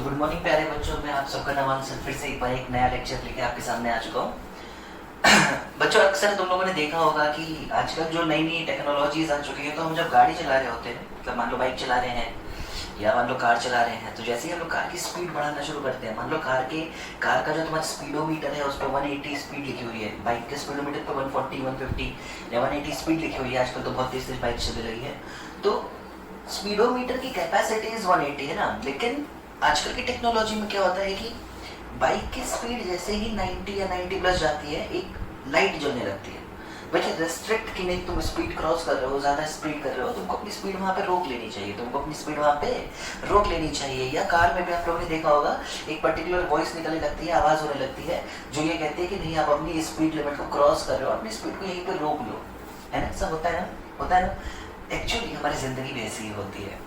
Good morning प्यारे बच्चों, मैं आप सबका नवान सर फिर से एक बार एक नया लेक्चर लेके आपके सामने आ चुका हूँ। बच्चों, अक्सर तुम लोगों ने देखा होगा कि आजकल जो नई नई टेक्नोलॉजीज आ चुकी हैं, तो हम जब गाड़ी चला रहे होते हैं, मतलब मान लो बाइक चला रहे हैं या मान लो कार चला रहे हैं, तो जैसे ही हम लोग कार की स्पीड बढ़ाना शुरू करते हैं, मान लो कार का जो तुम्हारा स्पीडोमीटर है उस पर 180 स्पीड लिखी हुई है, बाइक के स्पीडोमीटर पर 140 150 या 180 स्पीड लिखी हुई है। आजकल तो बहुत तेज तेज बाइक चल रही है, तो स्पीडोमीटर की कैपेसिटी इज 180 है ना। लेकिन आजकल की टेक्नोलॉजी में क्या होता है कि बाइक की स्पीड जैसे ही 90 या 90 प्लस जाती है, एक लाइट जलने लगती है। बच्चे रेस्ट्रिक्ट की नहीं, तुम स्पीड क्रॉस कर रहे हो, ज़्यादा स्पीड कर रहे हो, तुमको अपनी स्पीड वहाँ पे रोक लेनी चाहिए, तुमको अपनी स्पीड वहाँ पे रोक लेनी चाहिए। या कार में भी आप लोगों ने देखा होगा, एक पर्टिकुलर वॉइस निकलने लगती है, आवाज़ होने लगती है, जो ये कहती है कि नहीं, आप अपनी स्पीड लिमिट को क्रॉस कर रहे हो, अपनी स्पीड को यहीं पर रोक लो, है ना। सब होता है ना, होता है ना। एक्चुअली हमारी ज़िंदगी भी ऐसी ही होती है।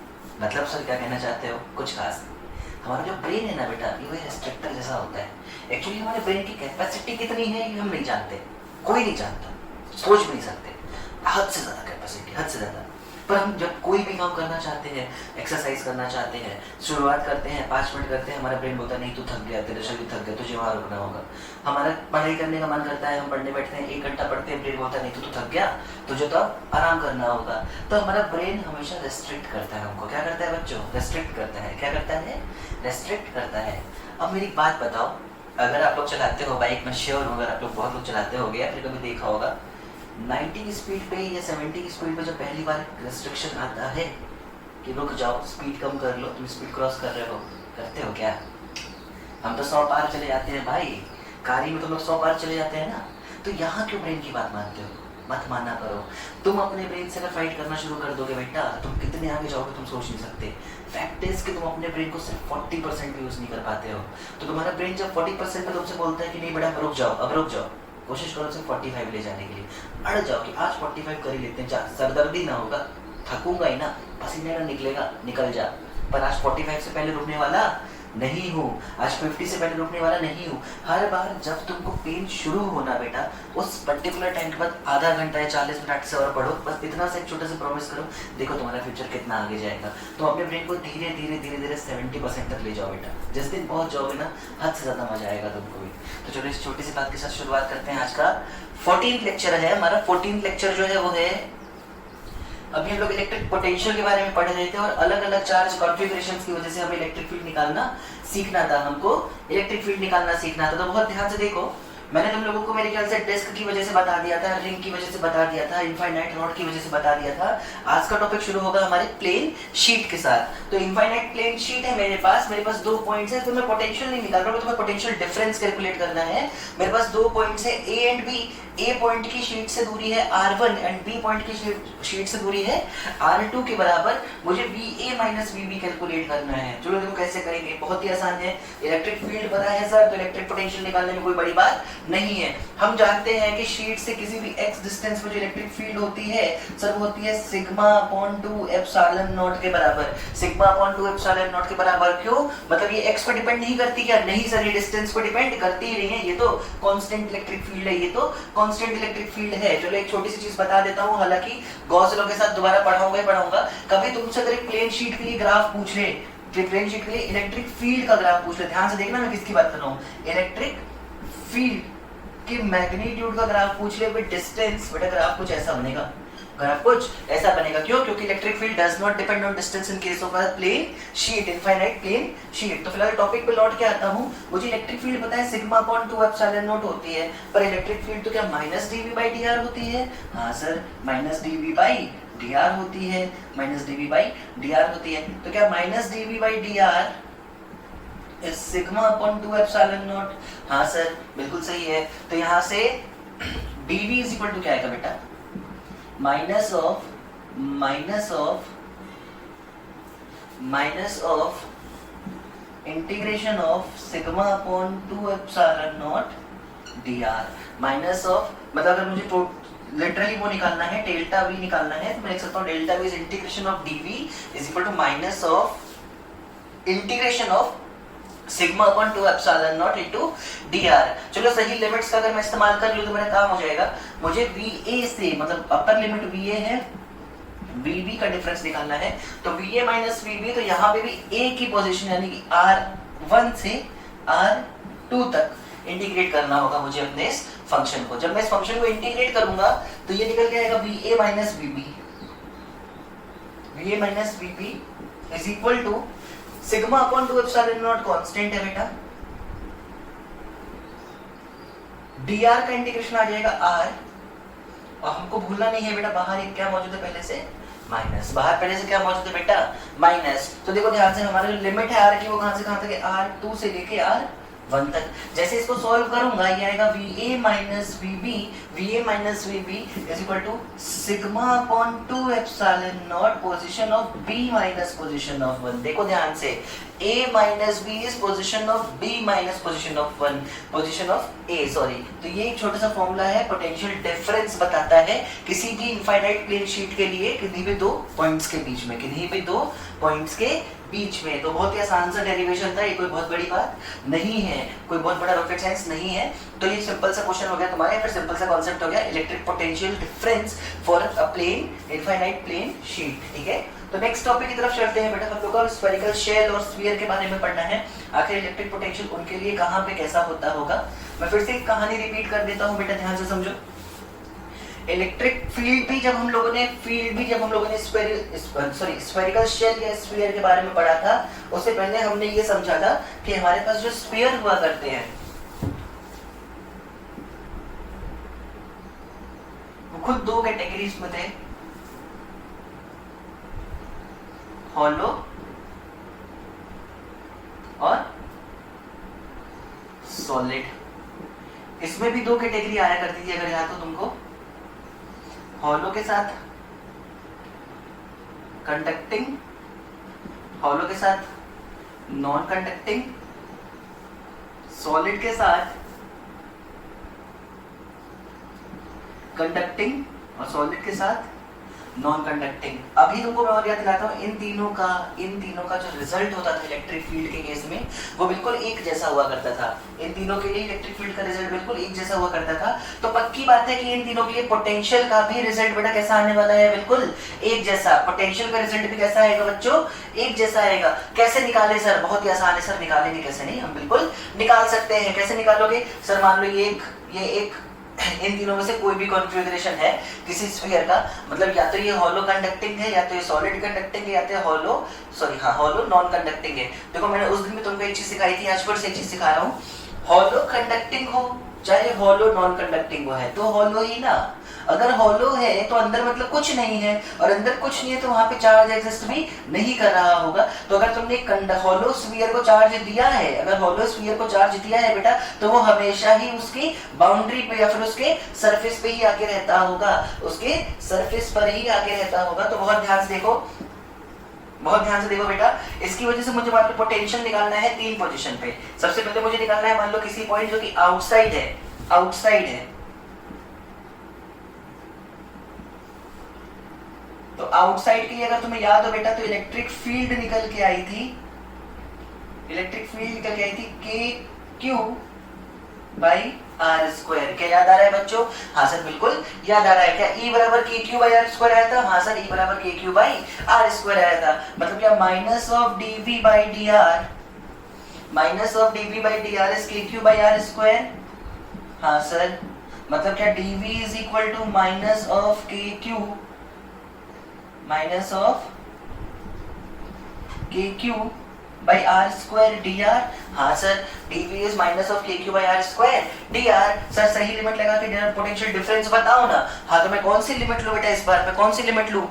मतलब सर क्या कहना चाहते हो? कुछ खास नहीं। हमारा जो ब्रेन है ना बेटा, ये वही रेस्ट्रिक्टर जैसा होता है। एक्चुअली हमारे ब्रेन की कैपेसिटी कितनी है ये हम नहीं जानते, कोई नहीं जानता, सोच भी नहीं सकते। हद से ज़्यादा कैपेसिटी, हद से ज़्यादा। पर हम जब कोई भी काम करना चाहते हैं, एक्सरसाइज करना चाहते हैं, शुरुआत करते हैं, 5 मिनट करते हैं, हमारा ब्रेन बोलता है नहीं तू थक गया, तेरा शरीर थक गया, तुझे वहाँ रुकना होगा। हमारा पढ़ाई करने का मन करता है, हम पढ़ने बैठते हैं, 1 घंटा पढ़ते हैं, ब्रेन बोलता है नहीं तू थक गया, तुझे तो अब आराम करना होगा। तो हमारा ब्रेन हमेशा रेस्ट्रिक्ट करता है हमको। क्या करता है बच्चों? रेस्ट्रिक्ट करता है। क्या करता है? रेस्ट्रिक्ट करता है। अब मेरी बात बताओ, अगर आप लोग चलाते हो बाइक, में श्योर हूँ अगर आप लोग बहुत लोग चलाते हो या फिर कभी देखा होगा, 90 की स्पीड पे या 70 की स्पीड पे जब पहली बार रेस्ट्रिक्शन आता है कि रुक जाओ, स्पीड कम कर लो, तुम स्पीड क्रॉस कर रहे हो, करते हो क्या? हम तो 100 पार चले जाते हैं भाई, कारी में तो लोग 100 पार चले जाते हैं ना। तो यहाँ क्यों ब्रेन की बात मानते हो? मत माना करो। तुम अपने ब्रेन से अगर फाइट करना शुरू कर दोगे बेटा, तुम कितने आगे जाओगे तुम सोच नहीं सकते। फैक्ट इज कि तुम अपने ब्रेन को सिर्फ 40% भी यूज नहीं कर पाते हो। तो तुम्हारा ब्रेन जब 40% पे तुमसे बोलता है कि नहीं बेटा रुक जाओ, अब रुक जाओ, कोशिश करो सिर्फ 45 ले जाने के लिए। अड़ जाओ कि आज 45 कर ही लेते हैं, सरदर्दी ना होगा, थकूंगा ही ना, पसीने ना निकलेगा, निकल जा। पर आज 45 से पहले रुकने वाला नहीं हूँ, आज 50 से पहले रुकने वाला नहीं हूँ। हर बार जब तुमको पेन शुरू होना बेटा, उस पर्टिकुलर टाइम के बाद आधा घंटा या 40 मिनट से और पढ़ो, बस इतना सा एक छोटा सा प्रॉमिस करो, देखो तुम्हारा फ्यूचर कितना आगे जाएगा। तो अपने ब्रेन को धीरे धीरे धीरे धीरे 70% तक ले जाओ बेटा। जिस दिन पहुंच जाओगे ना, हद से ज्यादा मजा आएगा तुमको भी। तो चलो इस छोटी सी बात के साथ शुरुआत करते हैं। आज का 14th लेक्चर है हमारा। 14th लेक्चर जो है वो है, अभी हम लोग इलेक्ट्रिक पोटेंशियल के बारे में पढ़ रहे थे और अलग अलग चार्ज कॉन्फ़िगरेशंस की वजह से हमें इलेक्ट्रिक फील्ड निकालना सीखना था। हमको इलेक्ट्रिक फील्ड निकालना सीखना था। तो बहुत ध्यान से देखो, मैंने तुम लोगों को मेरे ख्याल से डिस्क की वजह से बता दिया था, रिंग की वजह से बता दिया था, इनफाइनाइट रॉड की वजह से बता दिया था। आज का टॉपिक शुरू होगा हमारे प्लेन शीट के साथ। तो इनफाइनाइट प्लेन शीट है मेरे पास 2 पॉइंट्स है। तो मैं पोटेंशियल नहीं निकाल रहा हूँ, तुम्हें पोटेंशियल डिफरेंस कैलकुलेट करना है। मेरे पास 2 पॉइंट्स है, A and B. A point की शीट से दूरी है R1 एंड बी पॉइंट की शीट से दूरी है R2 के बराबर। मुझे VA माइनस VB कैलकुलेट करना है। चलो देखो कैसे करेंगे, बहुत ही आसान है। इलेक्ट्रिक फील्ड पता है सर, तो इलेक्ट्रिक पोटेंशियल निकालने में कोई बड़ी बात नहीं है। हम जानते हैं कि शीट से किसी भी x डिस्टेंस पर जो इलेक्ट्रिक फील्ड होती है सर, वो होती है सिग्मा अपॉन 2 एप्सिलॉन नॉट के बराबर। सिग्मा अपॉन 2 एप्सिलॉन नॉट के बराबर क्यों? मतलब ये x पर डिपेंड नहीं करती क्या? नहीं सर, ये डिस्टेंस पर डिपेंड करती ही नहीं है, ये तो कांस्टेंट इलेक्ट्रिक फील्ड है, ये तो कांस्टेंट इलेक्ट्रिक फील्ड है। चलो एक छोटी सी चीज बता देता हूँ, हालांकि गॉस लॉ के साथ दोबारा पढ़ाऊंगा। कभी तुमसे अगर एक प्लेन शीट के लिए ग्राफ पूछ ले, प्लेन शीट के लिए इलेक्ट्रिक फील्ड का ग्राफ पूछ ले, ध्यान से देखना मैं किसकी बात कर रहा हूँ, इलेक्ट्रिक फील्ड कि मैग्नीट्यूड का ग्राफ पूछ ले विद डिस्टेंस, बेटा ग्राफ कुछ ऐसा बनेगा, ग्राफ कुछ ऐसा बनेगा। क्यों? क्योंकि electric field does not depend on distance in case of a plane sheet, infinite plane sheet. तो फिलहाल टॉपिक पे लौट के आता हूँ। मुझे इलेक्ट्रिक फील्ड पता है सिग्मा अपॉन 2 एप्सिलॉन नॉट होती है, पर इलेक्ट्रिक फील्ड तो क्या माइनस dV बाई dr होती है? हाँ sir, minus dV by dr होती है, माइनस dV बाई dr होती है। तो क्या minus dV by dr is sigma upon 2 epsilon not? हाँ सर, बिल्कुल सही है। तो यहाँ से dV इज इक्वल टू क्या आएगा बेटा? Minus of integration of sigma upon 2 epsilon not dr। Minus of मतलब अगर मुझे लिटरली वो निकालना है, डेल्टा v निकालना है, तो मैं लिख सकता हूँ delta v is integration of dv is equal to minus of integration of sigma upon 2 epsilon not into dr। चलो सही लिमिट्स का अगर मैं इस्तेमाल कर लूं तो मेरा काम हो जाएगा। मुझे VA से, मतलब अपर लिमिट VA है, VB का डिफरेंस निकालना है, तो VA माइनस VB, तो यहाँ पे भी A की पोजीशन यानी कि R1 से R2 तक इंटीग्रेट करना होगा मुझे अपने इस फंक्शन को। जब मैं इस फंक्शन को इंटीग्रेट करूंगा तो ये निकल के आएगा VA minus VB, VA minus VB is equal to sigma upon 2 epsilon not constant है बेटा, dr का इंटीग्रेशन आ जाएगा r, और हमको भूलना नहीं है बेटा बाहर एक क्या मौजूद है पहले से, माइनस। बाहर पहले से क्या मौजूद है बेटा, माइनस। तो देखो ध्यान से, हमारी जो लिमिट है r की वो कहां से कहां तक है, R2 से लेके R1 तक। जैसे इसको सॉल्व करूंगा ये आएगा VA minus VB, VA minus VB is equal to sigma upon 2 epsilon not position of B minus position of 1। देखो ध्यान से, A minus B is position of B minus position of 1, position of A, sorry. तो ये एक छोटा सा formula है, potential difference बताता है किसी भी इनफाइनाइट प्लेन शीट के लिए किन्हीं भी दो पॉइंट्स के बीच में, किन्हीं भी दो पॉइंट्स के बीच में। तो बहुत ही आसान सा डेरिवेशन था, ये कोई बहुत बड़ी बात नहीं है, कोई बहुत बड़ा रॉकेट साइंस नहीं है। तो ये सिंपल सा क्वेश्चन हो गया तुम्हारा, फिर सिंपल सा कॉन्सेप्ट हो गया, electric potential difference for a plane, infinite plane sheet. ठीक है, तो नेक्स्ट टॉपिक की तरफ चलते हैं बेटा। हम लोग को स्फेरिकल शेल और स्फीयर के बारे में पढ़ना है, आखिर इलेक्ट्रिक पोटेंशियल उनके लिए कहाँ पे कैसा होता होगा। मैं फिर से एक कहानी रिपीट कर देता हूँ बेटा, ध्यान से समझो। इलेक्ट्रिक फील्ड भी जब हम लोगों ने स्फेरिकल शेल या स्फीयर के बारे में पढ़ा था, उससे पहले हमने ये समझा था कि हमारे पास जो स्फीयर हुआ करते हैं वो खुद दो कैटेगरीज में थे, हॉलो और सॉलिड। इसमें भी दो कैटेगरी आया करती थी, अगर याद हो तुमको, हॉलो के साथ कंडक्टिंग, हॉलो के साथ नॉन कंडक्टिंग, सॉलिड के साथ कंडक्टिंग और सॉलिड के साथ नॉन कंडक्टिंग। अभी तुमको मैं और याद दिलाता हूँ, इन तीनों का जो रिजल्ट होता था इलेक्ट्रिक फील्ड के केस में वो बिल्कुल एक जैसा हुआ करता था। इन तीनों के लिए इलेक्ट्रिक फील्ड का रिजल्ट बिल्कुल एक जैसा हुआ करता था। तो पक्की बात है कि इन तीनों के लिए पोटेंशियल का भी रिजल्ट बेटा कैसा आने वाला है, बिल्कुल एक जैसा। पोटेंशियल का रिजल्ट भी कैसा आएगा बच्चों, एक जैसा आएगा। कैसे निकाले सर, बहुत ही आसान है सर, निकालेंगे कैसे नहीं, हम बिल्कुल निकाल सकते हैं। कैसे निकालोगे सर, मान लो ये एक इन तीनों में से कोई भी कॉन्फ़िगरेशन है किसी स्फीयर का, मतलब या तो ये हॉलो कंडक्टिंग है, या तो ये सॉलिड कंडक्टिंग है, या तो हॉलो नॉन कंडक्टिंग है। देखो मैंने उस दिन भी तुमको एक चीज सिखाई थी, आज फिर से एक चीज सिखा रहा हूँ। हॉलो कंडक्टिंग हो चाहे हॉलो नॉन कंडक्टिंग हो, है तो हॉलो ही ना। अगर हॉलो है तो अंदर मतलब कुछ नहीं है, और अंदर कुछ नहीं है तो वहां पे चार्ज एग्जिस्ट भी नहीं कर रहा होगा। तो अगर तुमने हॉलो स्फीयर को चार्ज दिया है, अगर हॉलो स्फीयर को चार्ज दिया है बेटा, तो वो हमेशा ही उसकी बाउंड्री पे या फिर उसके सरफेस पे ही आके रहता होगा, उसके सरफेस पर ही आके रहता होगा। तो बहुत ध्यान से देखो, बहुत ध्यान से देखो बेटा। इसकी वजह से मुझे मान लो पोटेंशियल निकालना है तीन पोजीशन पे। सबसे पहले मुझे निकालना है मान लो किसी पॉइंट जो कि आउटसाइड है, तो आउटसाइड की अगर तुम्हें याद हो बेटा, तो इलेक्ट्रिक फील्ड निकल के आई थी के क्यू बाई आर स्क्वायर। क्या याद आ रहा है बच्चों? हाँ सर बिल्कुल याद आ रहा है। क्या E बराबर के क्यू बाई आर स्क्वायर आया था? हाँ सर E बराबर के क्यू बाई आर स्क्वायर आया था। मतलब क्या minus of d v by d r, minus of d v by d r is k Q by are square. हाँ सर, मतलब क्या dv is equal to minus of के क्यू, माइनस ऑफ के Q by are square D r. हाँ sir, dv is minus of के Q by are square D r. Sir सही limit लगा के पोटेंशियल डिफरेंस बताओ ना। हाँ तो मैं कौन सी लिमिट लूं बेटा इस बार, मैं कौन सी लिमिट लूं?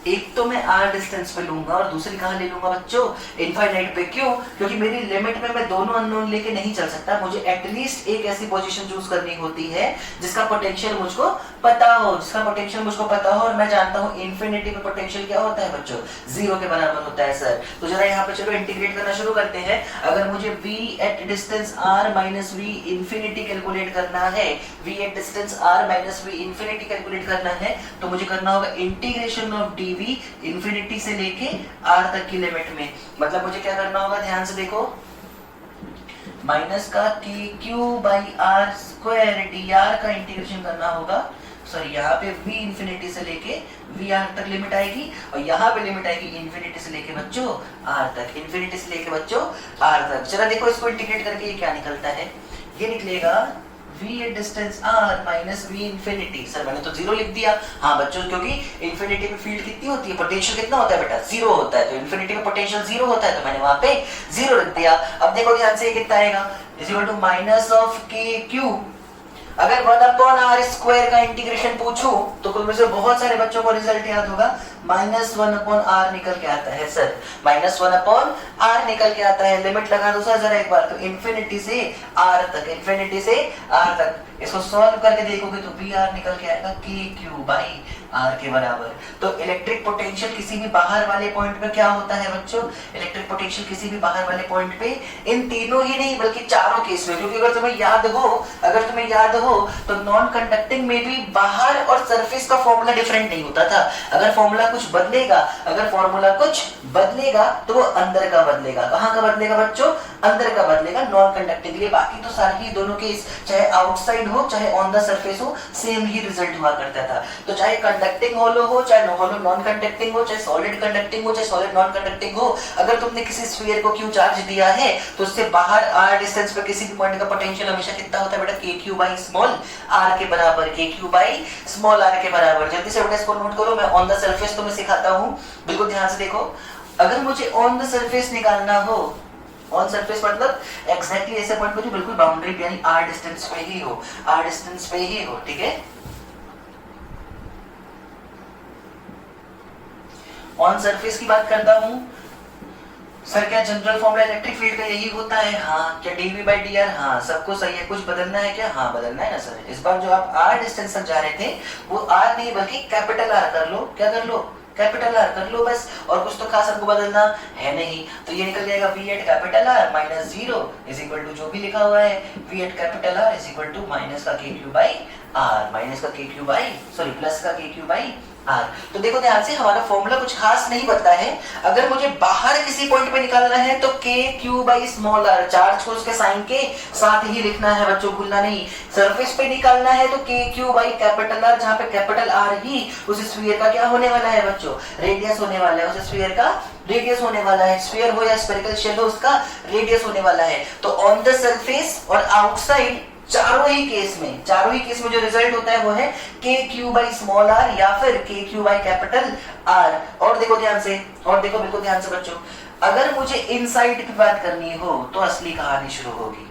एक तो मैं r डिस्टेंस पे लूंगा और दूसरी कहां ले लूंगा बच्चों? इनफाइनाइट पे। क्यों? क्योंकि मेरी लिमिट में मैं दोनों अननोन लेके नहीं चल सकता। मुझे एटलीस्ट एक ऐसी पोजीशन चूज करनी होती है जिसका पोटेंशियल मुझको पता हो, और मैं जानता हूं इन्फिनिटी पे पोटेंशियल क्या होता है बच्चों, जीरो के बराबर होता है सर। तो जरा यहाँ पे चलो इंटीग्रेट करना शुरू करते हैं। अगर मुझे v at distance r minus v infinity calculate करना है, v at distance r minus v infinity calculate करना है, तो मुझे करना होगा इंटीग्रेशन ऑफ dv इंफिनिटी से लेके r तक की लिमिट में। मतलब मुझे क्या करना होगा, ध्यान से देखो, माइनस का K Q by are square D R का इंटीग्रेशन करना होगा सॉरी यहाँ पे v इंफिनिटी से लेके v r तक लिमिट आएगी और यहाँ पे लिमिट आएगी इंफिनिटी से लेके बच्चों r तक, इंफिनिटी से लेके बच्चों r तक। चला देखो इसको इंटीग्रेट करके ये क्या निकलता है, ये निकलेगा v at distance r minus v infinity. Sir मैंने तो जीरो लिख दिया। हाँ बच्चों, क्योंकि इंफिनिटी में फील्ड कितनी होती है, पोटेंशियल कितना होता है बेटा, जीरो होता है, तो इंफिनिटी में पोटेंशियल जीरो होता है, तो मैंने वहां पे जीरो लिख दिया। अब देखो ध्यान से ये कितना आएगा, is equal to minus of के क्यू। अगर 1/r² का इंटीग्रेशन पूछूं तो कुछ में से बहुत सारे बच्चों को रिजल्ट याद होगा, -1/r निकल के आता है। सर -1/r निकल के आता है, लिमिट लगा दो सर जरा एक बार, तो इंफिनिटी से r तक, इंफिनिटी से r तक। इसको सॉल्व करके देखोगे तो br निकल के आएगा kq/r के बराबर। तो इलेक्ट्रिक पोटेंशियल किसी भी बाहर वाले पॉइंट पे क्या होता है बच्चों, इलेक्ट्रिक पोटेंशियल किसी भी बाहर वाले पॉइंट पे, इन तीनों ही नहीं बल्कि चारों केस में, क्योंकि अगर तुम्हें याद हो तो नॉन कंडक्टिंग में भी बाहर और सरफेस का फॉर्मूला डिफरेंट नहीं होता था। अगर फॉर्मूला कुछ बदलेगा तो वो अंदर का बदलेगा। कहाँ का बदलेगा बच्चों, अंदर का बदलेगा, नॉन कंडक्टिंग के लिए। बाकी तो सारे ही दोनों केस, चाहे आउटसाइड हो चाहे ऑन द सरफेस हो, सेम ही रिजल्ट हुआ करता था। तो चाहे कंडक्टिंग होलो हो, चाहे होलो नॉन कंडक्टिंग हो, चाहे सॉलिड कंडक्टिंग हो, चाहे सॉलिड नॉन कंडक्टिंग हो, अगर तुमने किसी स्फीयर को क्यू चार्ज दिया है तो उससे बाहर r डिस्टेंस पे किसी भी पॉइंट का पोटेंशियल हमेशा कितना होता है बेटा, kq/स्मॉल r के बराबर, kq/स्मॉल r के बराबर। जल्दी से बेटा इसको नोट करो, मैं ऑन द सरफेस तुम्हें सिखाता हूं, बिल्कुल ध्यान से देखो। अगर मुझे ऑन द सरफेस निकालना हो, ऑन सरफेस मतलब एग्जैक्टली ऐसे पॉइंट पे जो बिल्कुल बाउंड्री पे यानी r डिस्टेंस पे ही हो, ठीक है। ऑन सरफेस की बात करता हूं। सर क्या जनरल फॉर्मूला इलेक्ट्रिक फील्ड का यही होता है? हाँ। क्या dv/dr? हाँ, सबको सही है। कुछ बदलना है क्या? हाँ बदलना है ना सर। इस बार जो आप r डिस्टेंस तक जा रहे थे वो r नहीं बल्कि कैपिटल R कर लो। क्या कर लो? कैपिटल R कर लो बस, और कुछ तो खास आपको बदलना है नहीं। तो ये निकल जाएगा v at capital R minus 0 is equal to जो भी लिखा हुआ है v at capital R is equal to minus का kq/r, प्लस का kq/r। तो देखो ध्यान से, हमारा फॉर्मूला कुछ खास नहीं बदला है। अगर मुझे बाहर किसी पॉइंट पे निकालना है तो kq/r, चार्ज को उसके साइन के साथ ही लिखना है बच्चों, भूलना नहीं। सरफेस पे निकालना है तो kq/R, जहां पे कैपिटल R ही उस स्फीयर का क्या होने वाला है बच्चों, रेडियस होने वाला है। उस स्फीयर का रेडियस होने वाला है, स्फीयर हो या स्फेरिकल शेल हो, उसका रेडियस होने वाला है। तो ऑन द सरफेस और आउटसाइड चारों ही केस में जो रिजल्ट होता है वो है kq/r या फिर kq/R। और देखो ध्यान से, बिल्कुल ध्यान से बच्चों, अगर मुझे इनसाइड की बात करनी हो तो असली कहानी शुरू होगी।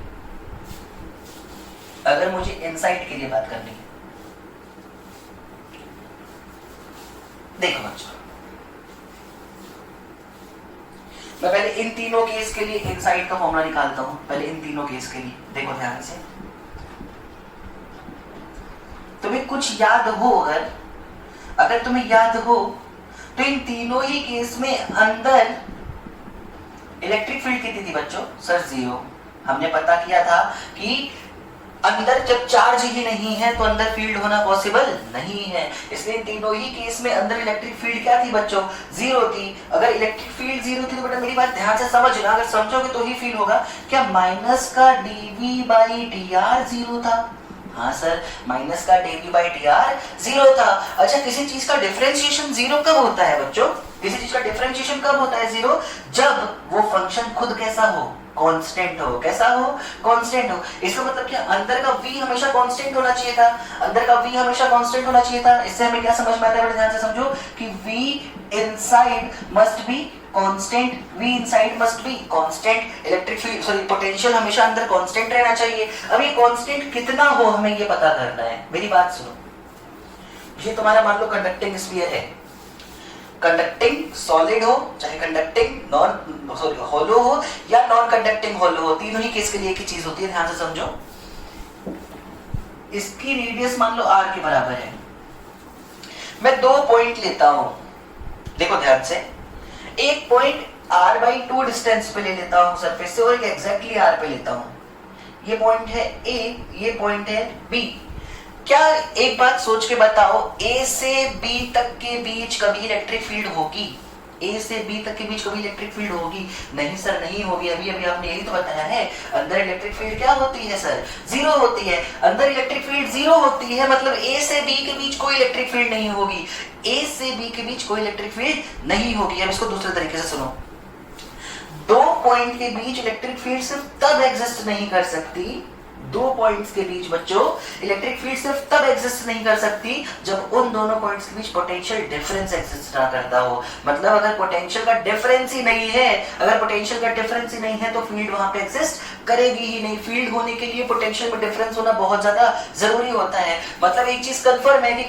अगर मुझे इनसाइड के लिए बात करनी है, देखो बच्चों, मैं पहले इन तीनों केस के लिए इनसाइड का फॉर्मूला निकालता हूं। पहले इन तीनों केस के लिए देखो ध्यान से, तुम्हें कुछ याद हो, अगर तुम्हें याद हो तो इन तीनों ही केस में अंदर इलेक्ट्रिक फील्ड कितनी थी बच्चों? सर 0। हमने पता किया था कि अंदर जब चार्ज ही नहीं है तो अंदर फील्ड होना पॉसिबल नहीं है। इसलिए तीनों ही केस में अंदर इलेक्ट्रिक फील्ड क्या थी बच्चों? 0 थी। अगर इलेक्ट्रिक फील्ड 0 थी तो बेटा मेरी बात ध्यान से समझना, अगर समझोगे तो ही फील होगा। क्या माइनस का dv/dr 0 था? हाँ सर, माइनस का dv/dr 0 था। अच्छा, किसी चीज का डिफरेंशिएशन 0 कब होता है बच्चों? किसी चीज का डिफरेंशिएशन कब होता है 0? जब वो फंक्शन खुद कैसा हो? कांस्टेंट हो। कैसा हो? कांस्टेंट हो। इसका मतलब क्या, अंदर का v हमेशा कांस्टेंट होना चाहिए था। अंदर का v हमेशा कांस्टेंट होना चाहिए था। इससे हमें क्या समझ में आता है, ध्यान से समझो कि v inside must be constant, v inside must be constant. Electric field potential हमेशा अंदर कांस्टेंट रहना चाहिए। अब ये कांस्टेंट कितना हो हमें ये पता करना है। मेरी बात सुनो, ये तुम्हारा मान लो कंडक्टिंग स्फीयर है। कंडक्टिंग सॉलिड हो चाहे कंडक्टिंग होलो हो या नॉन कंडक्टिंग होलो हो, तीनों ही केस के लिए एक ही चीज होती है। ध्यान से समझो, इसकी रेडियस मान लो r के बराबर है। मैं 2 पॉइंट लेता हूं, देखो ध्यान से, एक पॉइंट r/2 डिस्टेंस पे ले लेता हूं सरफेस से और एक एग्जैक्टली r पे लेता हूं। ये पॉइंट है a, ये पॉइंट है b। क्या एक बात सोच के बताओ, a से b तक के बीच कभी इलेक्ट्रिक फील्ड होगी? ए से बी तक के बीच कभी इलेक्ट्रिक फील्ड होगी? नहीं सर, नहीं होगी। अभी अभी आपने यही तो बताया है, अंदर इलेक्ट्रिक फील्ड क्या होती है सर? जीरो होती है। अंदर इलेक्ट्रिक फील्ड जीरो होती है, मतलब ए से बी के बीच कोई इलेक्ट्रिक फील्ड नहीं होगी। ए से बी के बीच कोई इलेक्ट्रिक फील्ड नहीं होगी। अब इसको दूसरे तरीके से सुनो, दो पॉइंट के बीच इलेक्ट्रिक फील्ड सिर्फ तब एग्जिस्ट नहीं कर सकती, दो पॉइंट्स के बीच बच्चों इलेक्ट्रिक फील्ड सिर्फ तब एग्जिस्ट नहीं कर सकती जब उन दोनों पॉइंट्स के बीच पोटेंशियल डिफरेंस एग्जिस्ट ना करता हो। मतलब अगर पोटेंशियल का डिफरेंस ही नहीं है, अगर पोटेंशियल का डिफरेंस ही नहीं है तो फील्ड वहां पे एग्जिस्ट करेगी ही नहीं। फील्ड होने के लिए पोटेंशियल में डिफरेंस होना बहुत ज्यादा जरूरी होता है। मतलब एक चीज कंफर्म है कि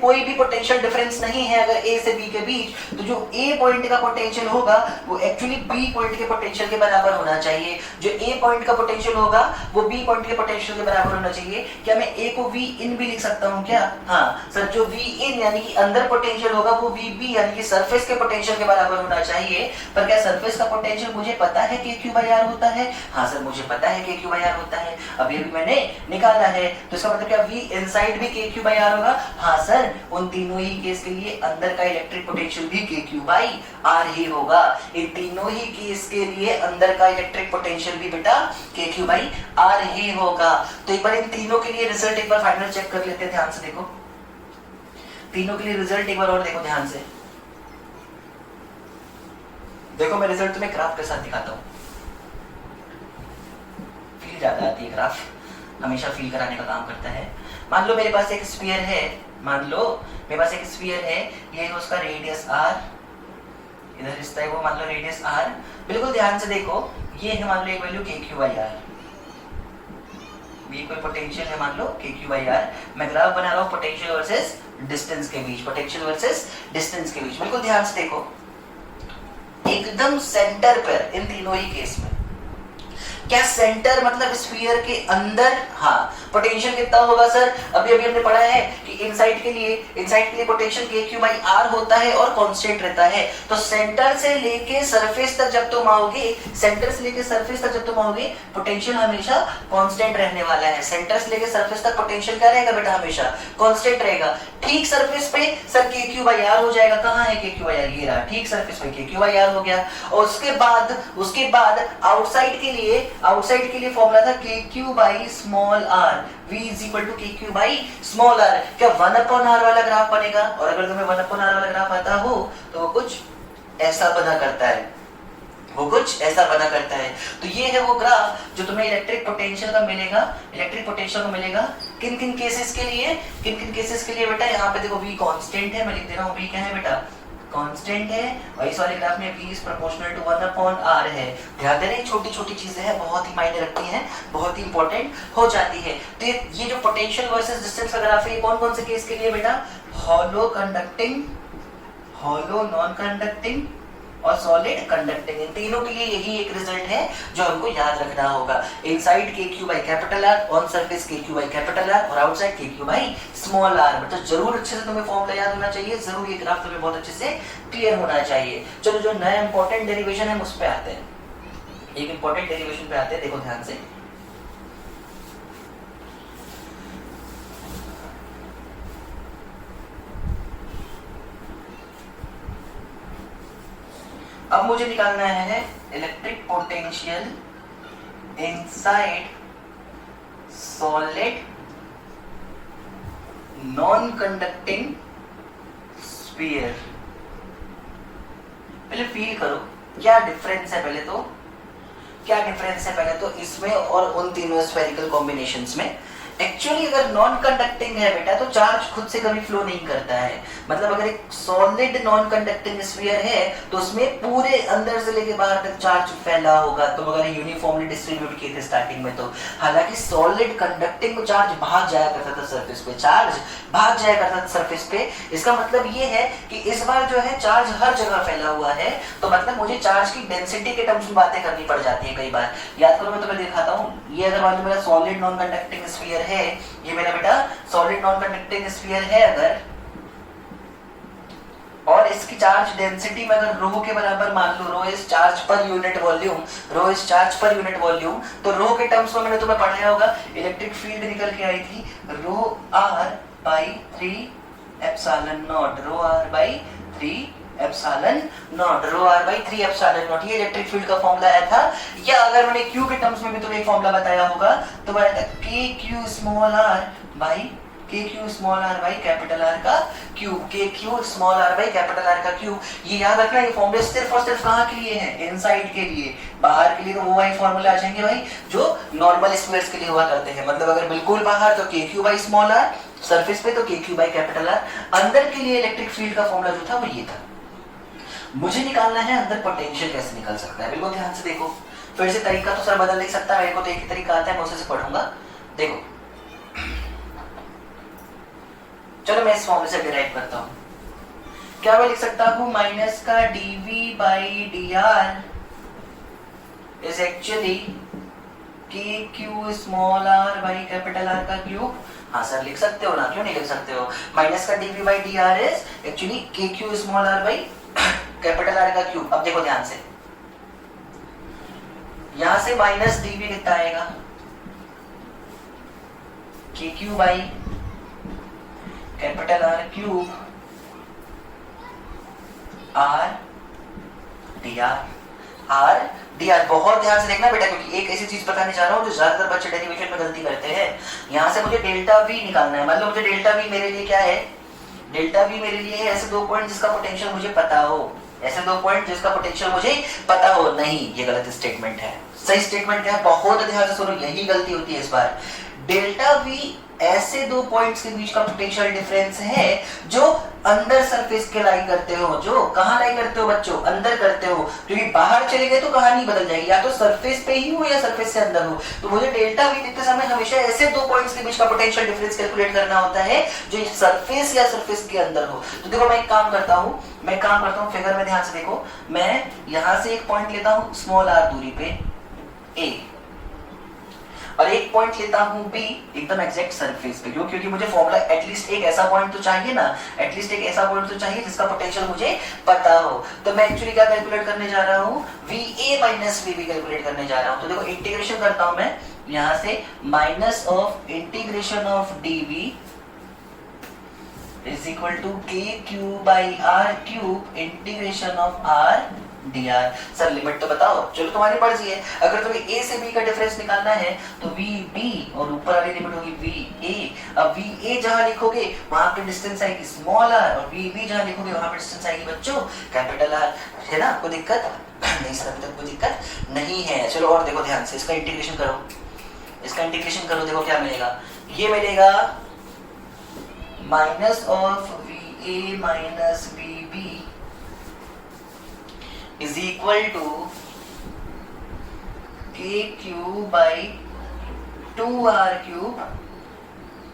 कोई भी पोटेंशियल डिफरेंस नहीं है अगर ए से बी के बीच, तो जो ए पॉइंट का पोटेंशियल होगा वो एक्चुअली बी पॉइंट के पोटेंशियल के बराबर होना चाहिए। जो ए पॉइंट का पोटेंशियल होगा वो बी पॉइंट के पोटेंशियल के बराबर होना चाहिए। क्या मैं ए को वी इन भी लिख सकता हूं क्या? हाँ सर, जो वी इन यानी कि अंदर पोटेंशियल होगा वो वी बी यानी कि सरफेस के पोटेंशियल के बराबर होना चाहिए। पर क्या सरफेस का पोटेंशियल मुझे पता है कि क्यू बाई आर होता है? हाँ सर, मुझे पता है कि क्यू बाई आर होता है, अभी अभी मैंने निकाला है। तो इसका मतलब क्या वी इनसाइड भी के क्यू बाई आर होगा? हाँ सर, उन तीनों ही केस के लिए अंदर का इलेक्ट्रिक पोटेंशियल भी के क्यू बाई आर ही होगा। इन तीनों ही केस के लिए अंदर का इलेक्ट्रिक पोटेंशियल भी बेटा के क्यू बाई आर ही होगा। तो एक बार इन तीनों के लिए रिजल्ट एक बार फाइनल चेक कर लेते हैं, ध्यान से देखो। तीनों के लिए रिजल्ट एक बार और देखो ध्यान से। देखो मैं रिजल्ट तुम्हें ग्राफ के साथ दिखाता हूं, फील ज्यादा आती है, ग्राफ हमेशा फील कराने का काम करता है। मान लो मेरे पास एक स्फीयर है, मान लो मेरे पास एक स्फीयर है, ये है उसका रेडियस r, इधर रिश्ता है वो मान लो रेडियस r। बिल्कुल ध्यान से देखो, ये है मान लो एक वैल्यू के क्यू बाई आर, ये कोई पोटेंशियल है मान लो के क्यू बाई आर। मैं ग्राफ बना रहा हूं पोटेंशियल वर्सेस डिस्टेंस के बीच, पोटेंशियल वर्सेस डिस्टेंस के बीच। बिल्कुल ध्यान से देखो, एकदम सेंटर पर इन तीनों ही केस में क्या सेंटर मतलब स्फीयर के अंदर, हाँ पोटेंशियल कितना होगा सर? अभी अभी हमने पढ़ा है कि इनसाइड के लिए पोटेंशियल के क्यू बाई आर होता है और कांस्टेंट रहता है। तो सेंटर से लेके सरफेस तक जब तुम आओगे, सेंटर से लेके सरफेस तक जब तुम आओगे, पोटेंशियल हमेशा कांस्टेंट रहने वाला है। सेंटर से लेके सरफेस तक पोटेंशियल क्या रहेगा बेटा? हमेशा कांस्टेंट रहेगा। ठीक सरफेस पे सर के क्यू बाई आर हो जाएगा। कहां है के क्यू बाई आर? ये रहा, ठीक सरफेस पे के क्यू बाई आर हो गया। और उसके बाद आउटसाइड के लिए फॉर्मूला था K Q by small R, v is equal to के क्यू बाई स्मॉल आर। क्या 1 अपॉन आर वाला ग्राफ बनेगा? और अगर तुम्हें 1 अपॉन आर वाला ग्राफ आता हो तो वो कुछ ऐसा बना करता है, वो कुछ ऐसा बना करता है। तो ये है वो ग्राफ जो तुम्हें इलेक्ट्रिक पोटेंशियल का मिलेगा। किन किन केसेस के लिए बेटा? यहाँ पे देखो v कांस्टेंट है, मैं लिख दे रहा हूँ v क्या है बेटा? कांस्टेंट है। और इस वाले ग्राफ में v is proportional to 1 upon r है। ध्यान देना, छोटी छोटी चीजें हैं, बहुत ही मायने रखती हैं, बहुत ही इंपॉर्टेंट हो जाती है। तो ये जो पोटेंशियल वर्सेस डिस्टेंस का ग्राफ है, कौन कौन से केस के लिए बेटा? Hollow conducting, hollow non conducting और सॉलिड कंडक्टिंग, इन तीनों के लिए यही एक रिजल्ट है जो हमको याद रखना होगा। इनसाइड के Q by capital are, on surface के क्यू बाई कैपिटल आर और आउटसाइड के क्यू बाई स्मॉल आर। मतलब जरूर अच्छे से तुम्हें फॉर्मूला याद होना चाहिए, जरूर ये ग्राफ तुम्हें बहुत अच्छे से क्लियर होना चाहिए। चलो जो नया इंपॉर्टेंट डेरिवेशन है उस पे आते हैं, एक इंपॉर्टेंट डेरिवेशन पे आते हैं, देखो ध्यान से। अब मुझे निकालना है electric potential inside solid non conducting sphere. पहले फील करो क्या डिफरेंस है, क्या डिफरेंस है पहले तो इसमें और उन तीनों स्फेरिकल कॉम्बिनेशंस में। एक्चुअली अगर नॉन कंडक्टिंग है बेटा तो चार्ज खुद से कभी फ्लो नहीं करता है। मतलब अगर एक सॉलिड नॉन कंडक्टिंग स्फीयर है तो उसमें पूरे अंदर से लेके बाहर तक चार्ज फैला होगा। तो अगर यूनिफॉर्मली डिस्ट्रीब्यूट किए थे स्टार्टिंग में तो, हालांकि सॉलिड कंडक्टिंग में चार्ज भाग जाया करता था सरफेस पे, चार्ज भाग जाया करता था सरफेस पे। इसका मतलब ये है कि इस बार जो है चार्ज हर जगह फैला हुआ है, तो मतलब मुझे चार्ज की डेंसिटी के टर्म्स में बातें करनी पड़ जाती है कई बार। याद करो, मैं तुम्हें दिखाता हूँ, ये अगर मान लो मेरा सॉलिड नॉन कंडक्टिंग स्फीयर है, ये मेरा बेटा सॉलिड नॉन कंडक्टिंग स्फीयर है अगर, और इसकी चार्ज डेंसिटी में अगर रो के बराबर मान लो, rho is charge per unit volume, तो रो के टर्म्स में मैंने तुम्हें पढ़ाया होगा, इलेक्ट्रिक फील्ड निकल के आई थी rho r by 3 epsilon not, rho r by 3 epsilon not, rho R by 3 epsilon not. ये इलेक्ट्रिक फील्ड का फॉर्मूला आया था। या अगर मैंने क्यू के टर्म्स में भी तुम्हें एक फॉर्मूला बताया होगा तो आया था K Q small are by K Q small are by capital R का cube, K Q small are by capital R का क्यूब। ये याद रखना, ये फॉर्मूले सिर्फ और सिर्फ कहाँ के लिए हैं? इनसाइड के लिए। बाहर के लिए तो वो वही फॉर्मूले आ जाएंगे भाई जो नॉर्मल स्क्वायर्स के लिए हुआ करते हैं। मतलब अगर बिल्कुल बाहर तो K Q by small R, surface पे तो K Q by capital are. अंदर के लिए इलेक्ट्रिक फील्ड का फॉर्मूला जो था वो ये था। मुझे निकालना है अंदर पोटेंशियल कैसे निकल सकता है। बिल्कुल ध्यान से देखो, फिर से तरीका तो सर बदल नहीं सकता, मेरे को तो एक ही तरीका आता है, मैं उसे से पढ़ूंगा। देखो चलो मैं इस फॉर्मूले से डिराइव करता हूं। क्या मैं लिख सकता हूं माइनस का dv by dr is actually k Q small are by capital R का क्यूब। हाँ सर लिख सकते हो ना, क्यों नहीं लिख सकते हो? माइनस का dv by dr is actually k Q small are by capital R का क्यूब। अब देखो ध्यान से, यहां से माइनस dv कितना आएगा? K Q by capital are cube R D R. बहुत ध्यान से देखना बेटा, क्योंकि एक ऐसी चीज बताने जा रहा हूं जो ज्यादातर बच्चे डेरिवेशन में गलती करते हैं। यहां से मुझे डेल्टा वी निकालना है। मतलब मुझे डेल्टा वी मेरे लिए क्या है? डेल्टा वी मेरे लिए है ऐसे दो पॉइंट जिसका पोटेंशियल मुझे पता हो। ऐसे दो पॉइंट जिसका पोटेंशियल मुझे पता हो। नहीं, ये गलत स्टेटमेंट है। सही स्टेटमेंट क्या है? बहुत ध्यान से सुनो, यही गलती होती है इस बार। डेल्टा वी ऐसे दो पॉइंट्स के बीच का पोटेंशियल डिफरेंस है जो अंदर सरफेस के लाई करते हो। जो कहां लाई करते हो बच्चों? अंदर करते हो, क्योंकि बाहर चले गए तो कहानी बदल जाएगी। या तो सरफेस पे ही हो या सरफेस से अंदर हो। तो मुझे डेल्टा वी लिखते समय हमेशा ऐसे दो पॉइंट्स के बीच का पोटेंशियल डिफरेंस कैलकुलेट करना होता है जो सरफेस या सरफेस के अंदर हो। तो देखो मैं एक काम करता हूं, फिगर में ध्यान से देखो। मैं यहां से एक पॉइंट लेता हूं स्मॉल आर दूरी पे ए, और एक पॉइंट लेता हूं बी एकदम एग्जैक्ट सरफेस पे। क्यों? क्योंकि मुझे फॉर्मूला एटलीस्ट एक ऐसा पॉइंट तो चाहिए ना, एटलीस्ट एक ऐसा पॉइंट तो चाहिए जिसका पोटेंशियल मुझे पता हो। तो मैं एक्चुअली क्या कैलकुलेट करने जा रहा हूं? VA माइनस VB कैलकुलेट करने जा रहा हूं। तो देखो इंटीग्रेशन करता हूं मैं यहां से, minus of integration of dV is equal to के Q by R cube integration of R dr। Sir limit तो बताओ। चलो तुम्हारी मर्जी है। अगर तुम्हें a से b का डिफरेंस निकालना है तो VB और ऊपर वाली लिमिट होगी VA। अब VA जहां लिखोगे वहां पे डिस्टेंस आएगी स्मॉल r, और VB जहां लिखोगे वहां पे डिस्टेंस आएगी बच्चों कैपिटल R। है ना? कोई दिक्कत नहीं सर? अभी तक कोई दिक्कत नहीं है। चलो और देखो ध्यान से, इसका इंटीग्रेशन करो, देखो क्या मिलेगा? ये मिलेगा minus of VA minus VB is equal to k cube by 2r cube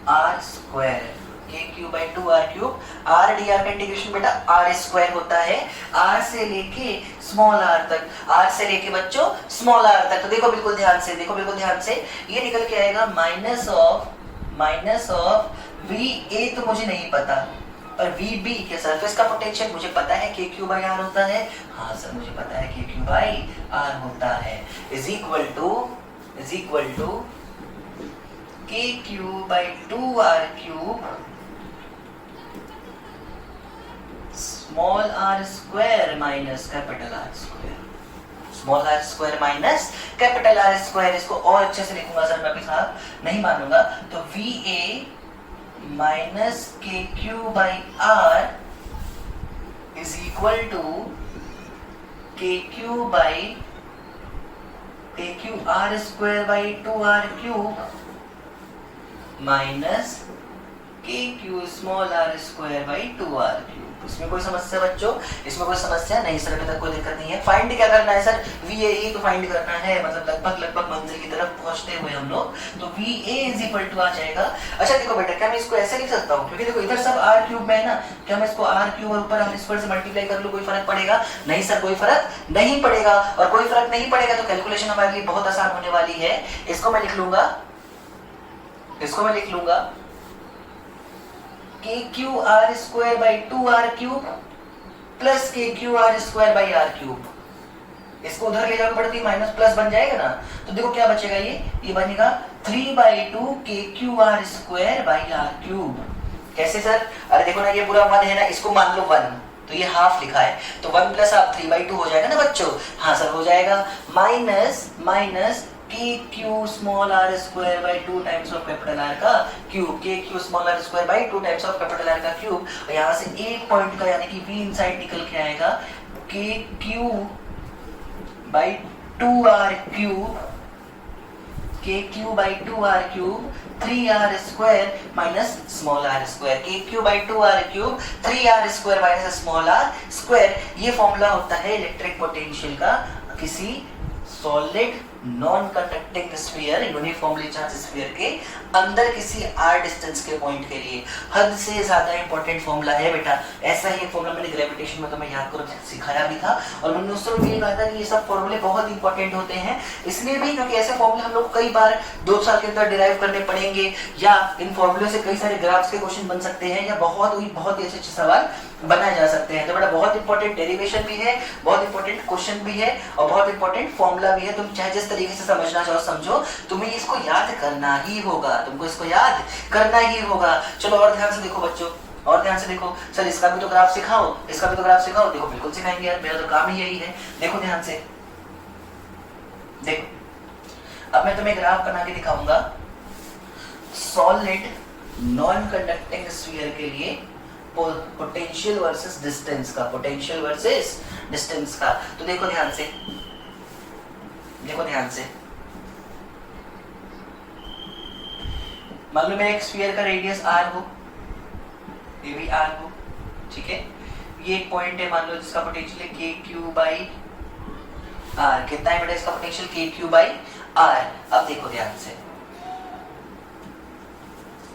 r square. k cube by 2r cube r dr का इंटीग्रेशन बेटा r स्क्वायर होता है, r से लेके स्मॉल r तक, r से लेके बच्चों स्मॉल r तक। तो देखो बिल्कुल ध्यान से, ये निकल के आएगा माइनस ऑफ VA तो मुझे नहीं पता, पर VB के सरफेस का पोटेंशियल मुझे पता है के क्यू बाई आर होता है। हाँ सर मुझे पता है के क्यू बाई आर होता है। इज इक्वल टू के Q by 2r cube small r square minus capital R square. Small r square minus capital R square. इसको और अच्छे से लिखूंगा सर मैं, अभी साहब नहीं मानूंगा। तो VA माइनस के Q by R is equal to के q r square by 2r cube minus के Q small are square by 2r cube. इसमें कोई समस्या बच्चों? इसमें कोई समस्या नहीं सर, अभी तक कोई दिक्कत नहीं है। फाइंड क्या करना है सर? VA तो फाइंड करना है, मतलब लगभग मंजिल की तरफ पहुंचते हुए हम लोग। तो VA इज इक्वल टू आ जाएगा। अच्छा देखो बेटा, क्या मैं इसको ऐसे लिख सकता हूँ? क्योंकि देखो इधर सब r क्यूब में है ना, क्या मैं इसको r क्यूब और ऊपर r स्क्वायर से मल्टीप्लाई कर लूं, कोई फर्क पड़ेगा? नहीं सर, कोई फर्क नहीं पड़ेगा। और कोई फर्क नहीं पड़ेगा तो कैलकुलेशन हमारे लिए बहुत आसान होने वाली है। इसको मैं लिख लूंगा k q r square by 2r cube plus k q r square by r cube. इसको उधर ले जाना पड़ती, माइनस प्लस बन जाएगा ना। तो देखो क्या बचेगा, ये बनेगा 3/2 के q r square by r cube. कैसे सर? अरे देखो ना, ये पूरा 1 है ना, इसको मान लो 1, तो ये हाफ लिखा है, तो 1 प्लस हाफ 3/2 हो जाएगा ना बच्चों। हाँ सर हो जाएगा, माइनस के Q small are square by 2 times of capital R का cube, K Q small are square by 2 times of capital R का क्यूब। और यहाँ से एक पॉइंट का यानी कि v इनसाइड निकल के आएगा K Q by 2r cube, K Q by 2r cube 3r square minus small r square, K Q by 2r cube 3r square minus small r square. ये फॉर्मूला होता है electric potential का किसी solid non conducting sphere, uniformly charge sphere के अंदर किसी r distance के point के लिए। हद से ज्यादा इंपॉर्टेंट फॉर्मूला है बेटा। ऐसा ही फॉर्मूला मैंने ग्रेविटेशन में तुम्हें याद करो सिखाया भी था, और मैंने उस समय ये कहा था कि ये सब फॉर्मूले बहुत इंपॉर्टेंट होते हैं, इसलिए भी क्योंकि ऐसे फॉर्मूले हम लोग कई बार 2 साल के अंदर डिराइव करने पड़ेंगे, या इन फॉर्मूले से कई सारे ग्राफ्स के क्वेश्चन बन सकते हैं, या बहुत ही अच्छे सवाल बनाए जा सकते हैं। तो बेटा बहुत इंपॉर्टेंट डेरिवेशन भी है, बहुत इंपॉर्टेंट क्वेश्चन भी है, और बहुत इंपॉर्टेंट फॉर्मूला भी है। तुम चाहे जिस तरीके से समझना चाहो समझो, तुम्हें इसको याद करना ही होगा, तुमको इसको याद करना ही होगा। चलो और ध्यान से देखो बच्चों, और ध्यान से देखो। सर इसका भी तो ग्राफ सिखाओ, इसका भी तो ग्राफ सिखाओ। देखो बिल्कुल सिखाएंगे यार, मेरा तो काम ही यही है। देखो ध्यान से देखो, अब मैं तुम्हें ग्राफ बना के दिखाऊंगा सॉलिड नॉन कंडक्टिंग स्फीयर के लिए पोटेंशियल वर्सेस डिस्टेंस का, पोटेंशियल वर्सेस डिस्टेंस का। तो देखो ध्यान से, देखो ध्यान से, मान लो मेरे एक स्फीयर का रेडियस r हो, ये भी r हो, ठीक है। ये एक पॉइंट है मान लो जिसका पोटेंशियल है के क्यू बाई आर। कितना है बेटा इसका पोटेंशियल? के क्यू बाई आर। अब देखो ध्यान से,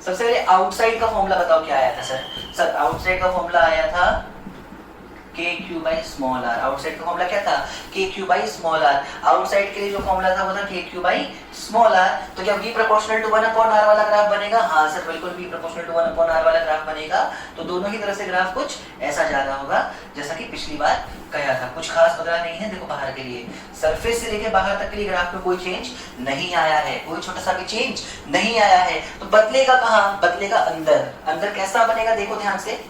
सबसे पहले आउटसाइड का फॉर्मूला बताओ क्या आया था सर? सर आउटसाइड का फॉर्मूला आया था K Q by small R. Outside का फॉर्मूला क्या था? K Q by small R. Outside के लिए जो फॉर्मूला था वो था K Q by small are. तो क्या v proportional to 1 upon r वाला ग्राफ बनेगा? हाँ सर बिल्कुल v proportional to 1 upon r वाला ग्राफ बनेगा। तो दोनों ही तरह से ग्राफ कुछ ऐसा जा रहा होगा जैसा कि पिछली बार कहा था। कुछ खास बदला नहीं है। देखो बाहर के लिए, सरफेस से लेके बाहर तक के लिए ग्राफ में कोई चेंज नहीं आया है, कोई छोटा सा भी चेंज नहीं आया है। तो बदलेगा कहाँ? बदलेगा अंदर। अंदर कैसा बनेगा देखो ध्यान से।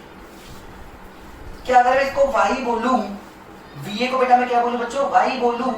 क्या अगर मैं इसको y बोलूं, va को बेटा मैं क्या बोलूं बच्चों? y बोलूं,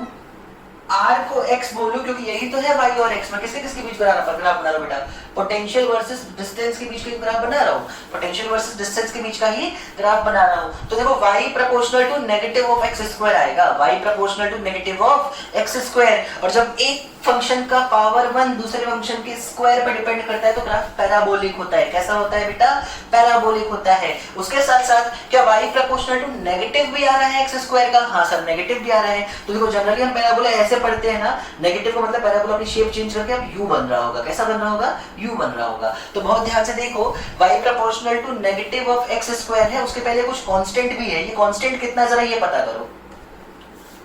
r को x बोलूं, क्योंकि यही तो है y और x। मैं किसके किसके बीच ग्राफ बना रहा हूं बेटा? पोटेंशियल वर्सेस डिस्टेंस के बीच का ग्राफ बना रहा हूं, पोटेंशियल वर्सेस डिस्टेंस के बीच का ही ग्राफ बना रहा हूं। तो देखो y proportional to negative of x square आएगा, y proportional to negative of x square. और जब एक फंक्शन का पावर 1 दूसरे फंक्शन के स्क्वायर पर डिपेंड करता है तो ग्राफ पैराबोलिक होता है। कैसा होता है बेटा? पैराबोलिक होता है। उसके साथ साथ क्या y प्रोपोर्शनल टू नेगेटिव भी आ रहा है x स्क्वायर का? हाँ सर नेगेटिव भी आ रहा है। तो देखो जनरली हम पैराबोला ऐसे पढ़ते हैं ना, नेगेटिव का मतलब पैराबोला अपनी शेप चेंज करके अब u बन रहा होगा। कैसा बन रहा होगा? u बन रहा होगा। तो बहुत ध्यान से देखो, y proportional to negative of x square है, उसके पहले कुछ कांस्टेंट भी है। ये कांस्टेंट कितना जरा ये पता करो।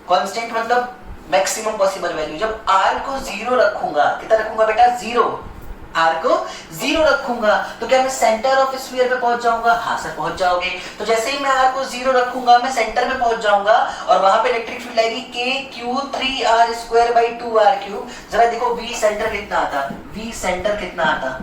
कांस्टेंट मतलब मैक्सिमम पॉसिबल वैल्यू। जब r को 0 रखूंगा, कितना रखूंगा बेटा? 0। r को 0 रखूंगा तो क्या मैं सेंटर ऑफ स्फीयर पे पहुंच जाऊंगा? हाँ सर पहुंच जाओगे। तो जैसे ही मैं r को 0 रखूंगा मैं सेंटर में पहुंच जाऊंगा, और वहां पे इलेक्ट्रिक फील्ड आएगी के Q 3r square by 2r cube. जरा देखो v सेंटर कितना आता? v सेंटर कितना आता?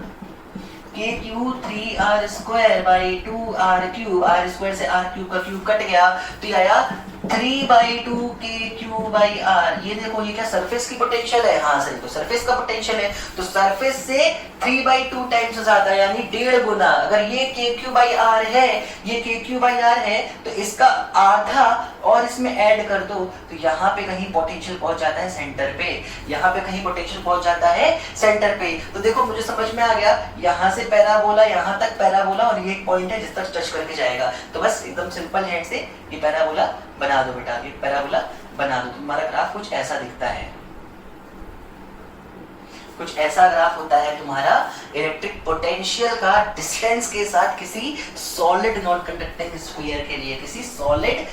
के Q 3r square by 2r cube. r square से r क्यूब का क्यूब कट गया तो ये आया 3/2 के क्यू बाई आर। ये देखो ये क्या सरफेस की पोटेंशियल है? हाँ सर तो सरफेस का पोटेंशियल है। तो सरफेस से 3/2 टाइम्स ज्यादा यानी 1.5 गुना। अगर ये के क्यू बाई आर है, ये के क्यू बाई आर है, तो इसका आधा और इसमें ऐड कर दो तो यहाँ पे कहीं पोटेंशियल पहुंच जाता है सेंटर पे। यहाँ पे कहीं पोटेंशियल पहुंच जाता है सेंटर पे। तो देखो मुझे समझ में आ गया, यहाँ से पैराबोला, यहाँ तक पैराबोला, और ये एक पॉइंट है जिस तक टच करके जाएगा। तो बस एकदम सिंपल हैंड से ये पैराबोला बना दो बेटा, ये पैराबोला बना दो। तुम्हारा ग्राफ कुछ ऐसा दिखता है, कुछ ऐसा ग्राफ होता है तुम्हारा इलेक्ट्रिक पोटेंशियल का डिस्टेंस के साथ किसी सॉलिड नॉन कंडक्टिंग स्फीयर के लिए, किसी सॉलिड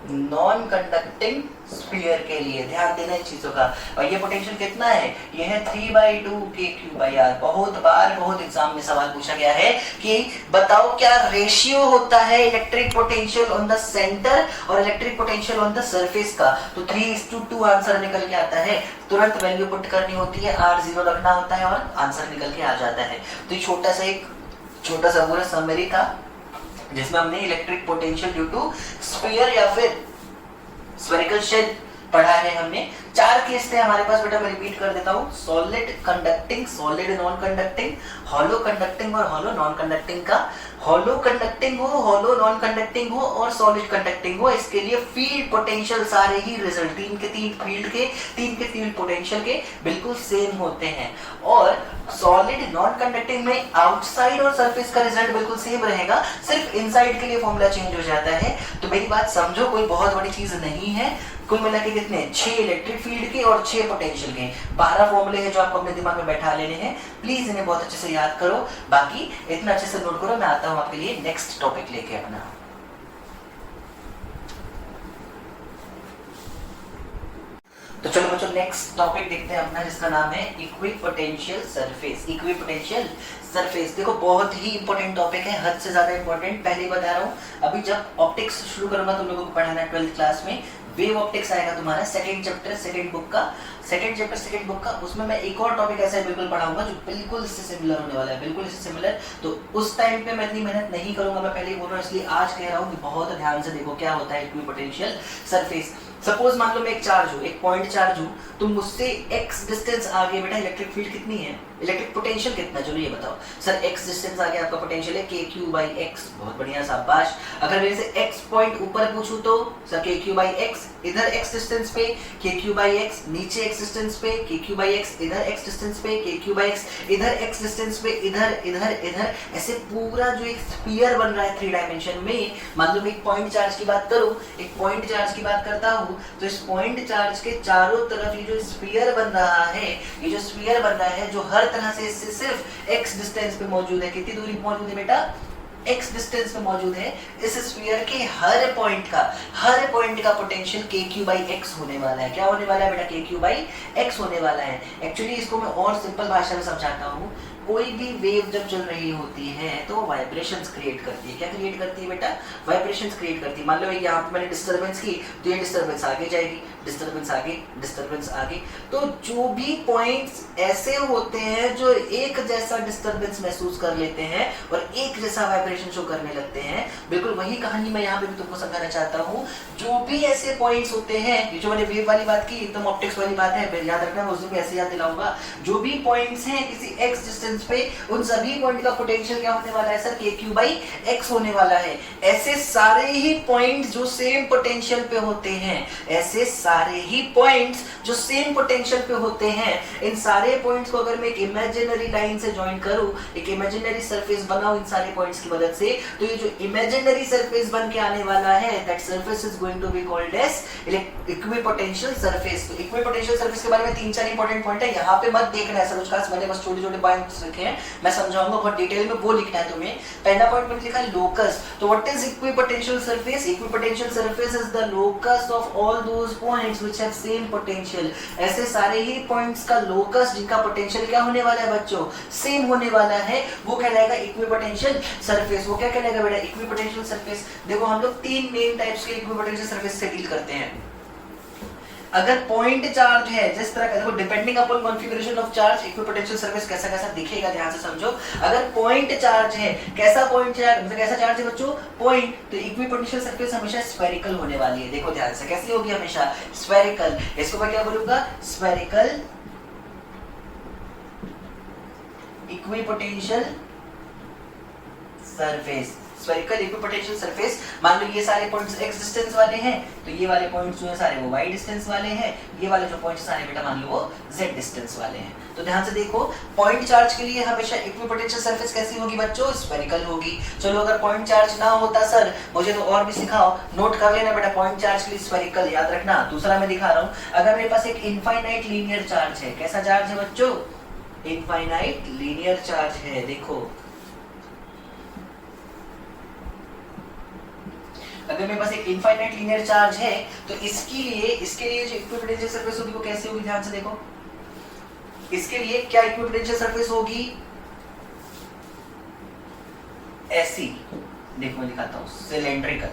नॉन कंडक्टिंग स्फीयर के लिए। ध्यान देना इन चीजों का। और ये पोटेंशियल कितना है? ये है 3/2 के क्यू बाई आर। बहुत बार बहुत एग्जाम में सवाल पूछा गया है कि बताओ क्या रेशियो होता है electric potential on the centre और electric potential on the surface का। तो 3:2 आंसर निकल के आता है। तुरंत वैल्यू पुट करनी होती है, r 0 रखना होता है और आंसर निकल के आ जाता है। तो ये छोटा सा समरी था जिसमें हमने electric potential due to sphere या फिर स्फेरिकल शेल पढ़ा है हमने। 4 केस थे हमारे पास बेटा, मैं रिपीट कर देता हूँ। Solid conducting, solid non conducting, hollow conducting और हॉलो नॉन कंडक्टिंग का। हॉलो कंडक्टिंग हो, हॉलो नॉन कंडक्टिंग हो और सॉलिड कंडक्टिंग हो, इसके लिए फील्ड पोटेंशियल सारे ही रिजल्ट 3 के 3 फील्ड के 3 के फील्ड पोटेंशियल के बिल्कुल सेम होते हैं। और सॉलिड नॉन कंडक्टिंग में आउटसाइड और सरफेस का रिजल्ट बिल्कुल सेम रहेगा, सिर्फ इनसाइड के लिए फॉर्मूला चेंज हो जाता है। तो मेरी बात समझो, कोई बहुत बड़ी चीज नहीं है। कुल मिला के कितने 6 इलेक्ट्रिक फील्ड के और 6 पोटेंशियल के 12 फॉर्मूले हैं जो आपको अपने दिमाग में बैठा लेने हैं। प्लीज इन्हें बहुत अच्छे से याद करो, बाकी इतना अच्छे से नोट करो। मैं आता हूं आपके लिए नेक्स्ट टॉपिक लेके अपना। तो चलो बच्चों नेक्स्ट टॉपिक देखते हैं अपना, जिसका नाम है इक्विपोटेंशियल सरफेस। इक्विपोटेंशियल सरफेस देखो बहुत ही इंपॉर्टेंट टॉपिक है, हद से ज्यादा इंपॉर्टेंट। पहले ही बता रहा हूँ, अभी जब ऑप्टिक्स शुरू करूंगा तुम लोगों को पढ़ाना 12th क्लास में, वेव ऑप्टिक्स आएगा तुम्हारा सेकंड चैप्टर सेकंड बुक का। उसमें मैं एक और टॉपिक ऐसा बिल्कुल पढ़ाऊंगा जो बिल्कुल इससे सिमिलर होने वाला है, बिल्कुल इससे सिमिलर। तो उस टाइम पे मैं इतनी मेहनत नहीं करूंगा, मैं पहले ही बोल रहा हूँ, इसलिए आज कह रहा हूँ कि बहुत ध्यान से देखो क्या होता है इक्विपोटेंशियल सरफेस। सपोज मान लो मैं एक चार्ज हूँ, एक पॉइंट चार्ज हूँ, तुम मुझसे x डिस्टेंस आगे, बेटा इलेक्ट्रिक फील्ड कितनी है, इलेक्ट्रिक पोटेंशियल कितना, चलो ये बताओ सर। x डिस्टेंस आगे आपका पोटेंशियल है kq/x, बहुत बढ़िया शाबाश। अगर मेरे से x पॉइंट ऊपर पूछूं तो सर kq/x, इधर x डिस्टेंस पे kq/x, नीचे x डिस्टेंस पे kq/x, इधर x डिस्टेंस पे kq/x, इधर x डिस्टेंस पे, इधर इधर इधर, ऐसे पूरा जो एक स्फीयर बन रहा है 3 डायमेंशन में। मान लो मैं एक पॉइंट चार्ज की बात करूं, एक पॉइंट चार्ज की बात करता हूं, तो इस पॉइंट चार्ज के चारों तरफ ये जो स्फीयर बन रहा है, ये जो स्फीयर बन रहा है, जो हर तरह से इससे सिर्फ x डिस्टेंस पे मौजूद है। कितनी दूरी मौजूद है बेटा, x डिस्टेंस पे मौजूद है। इस स्फीयर के हर पॉइंट का पोटेंशियल kq/x होने वाला है। क्या होने वाला है बेटा, kq/x होने वाला है। एक्चुअली इसको मैं और सिंपल भाषा में समझाता हूँ। कोई भी वेव जब चल रही होती है तो वाइब्रेशंस क्रिएट करती है। क्या क्रिएट करती है बेटा, वाइब्रेशंस क्रिएट करती है। मान लो यहाँ पे मैंने डिस्टरबेंस की, तो ये डिस्टरबेंस आगे जाएगी, डिस्टरबेंस आगे, डिस्टरबेंस आगे। तो जो भी पॉइंट्स ऐसे होते हैं जो एक जैसा डिस्टरबेंस महसूस कर लेते हैं और एक जैसा वाइब्रेशन शो करने लगते हैं, बिल्कुल वही कहानी मैं यहाँ पे भी तुमको समझाना चाहता हूँ। जो भी ऐसे पॉइंट्स होते हैं, जो मैंने वेव वाली बात की, एकदम ऑप्टिक्स वाली बात है, याद रखना, मैं उस दिन ऐसे याद दिलाऊंगा। जो भी पॉइंट्स हैं किसी x डिस्टेंस पे, उन सभी पॉइंट का पोटेंशियल क्या होने वाला है सर, kq/x होने वाला है। ऐसे सारे ही पॉइंट्स जो सेम पोटेंशियल पे होते हैं, ऐसे सारे ही पॉइंट्स जो सेम पोटेंशियल पे होते हैं, इन सारे पॉइंट्स को अगर मैं एक इमेजिनरी लाइन से ज्वाइन करूं, एक इमेजिनरी सरफेस बनाऊं इन सारे पॉइंट्स की मदद से, तो ये जो इमेजिनरी सरफेस बन के आने वाला है, that surface is going to be called as equipotential surface. तो इक्विपोटेंशियल सरफेस के बारे में 3-4 इंपॉर्टेंट पॉइंट है, यहाँ पे मत देखना है कुछ खास, मैंने बस छोटे-छोटे पॉइंट्स रखे हैं, मैं समझाऊंगा बहुत डिटेल में, वो लिखना है तुम्हें। पहला पॉइंट मैंने लिखा है लोकस। तो what is equipotential surface? Equipotential surface is the locus of all those points which have same potential. ऐसे सारे ही पॉइंट्स का लोकस जिनका पोटेंशियल क्या होने वाला है बच्चों, सेम होने वाला है, वो कहलाएगा इक्विपोटेंशियल सरफेस। वो क्या कहलाएगा बेटा, इक्विपोटेंशियल सरफेस। देखो हम लोग 3 मेन टाइप्स के इक्विपोटेंशियल सरफेस से डील करते हैं। अगर पॉइंट चार्ज है, जिस तरह का, देखो depending upon configuration of charge equipotential surface कैसा कैसा दिखेगा, ध्यान से समझो। अगर पॉइंट चार्ज है, कैसा पॉइंट चार्ज, मतलब कैसा चार्ज है बच्चों, पॉइंट, तो इक्विपोटेंशियल सरफेस हमेशा स्फेरिकल होने वाली है। देखो ध्यान से, कैसी होगी, हमेशा स्फेरिकल। इसको मैं क्या बोलूंगा, spherical equipotential surface. Spherical equipotential surface. मान लो ये सारे पॉइंट्स x डिस्टेंस वाले हैं, तो ये वाले पॉइंट्स जो है सारे वो y डिस्टेंस वाले हैं, ये वाले जो पॉइंट्स सारे बेटा मान लो वो z डिस्टेंस वाले हैं। तो ध्यान से देखो, पॉइंट चार्ज के लिए हमेशा इक्विपोटेंशियल सरफेस कैसी होगी बच्चों, स्फेरिकल होगी। चलो अगर पॉइंट चार्ज ना होता सर, मुझे तो और भी सिखाओ, नोट कर लेना बेटा, पॉइंट चार्ज के लिए स्फेरिकल, याद रखना। दूसरा मैं दिखा रहा हूँ, अगर मेरे पास एक इनफाइनाइट लीनियर चार्ज है, कैसा चार्ज है बच्चों, इनफाइनाइट लीनियर चार्ज है। देखो अगर मेरे पास एक इनफाइनाइट लीनियर चार्ज है, तो इसके लिए जो इक्विपोटेंशियल सरफेस होगी वो कैसे होगी, ध्यान से देखो। इसके लिए क्या इक्विपोटेंशियल सरफेस होगी, ऐसी, देखो मैं दिखाता हूं, सिलेंड्रिकल।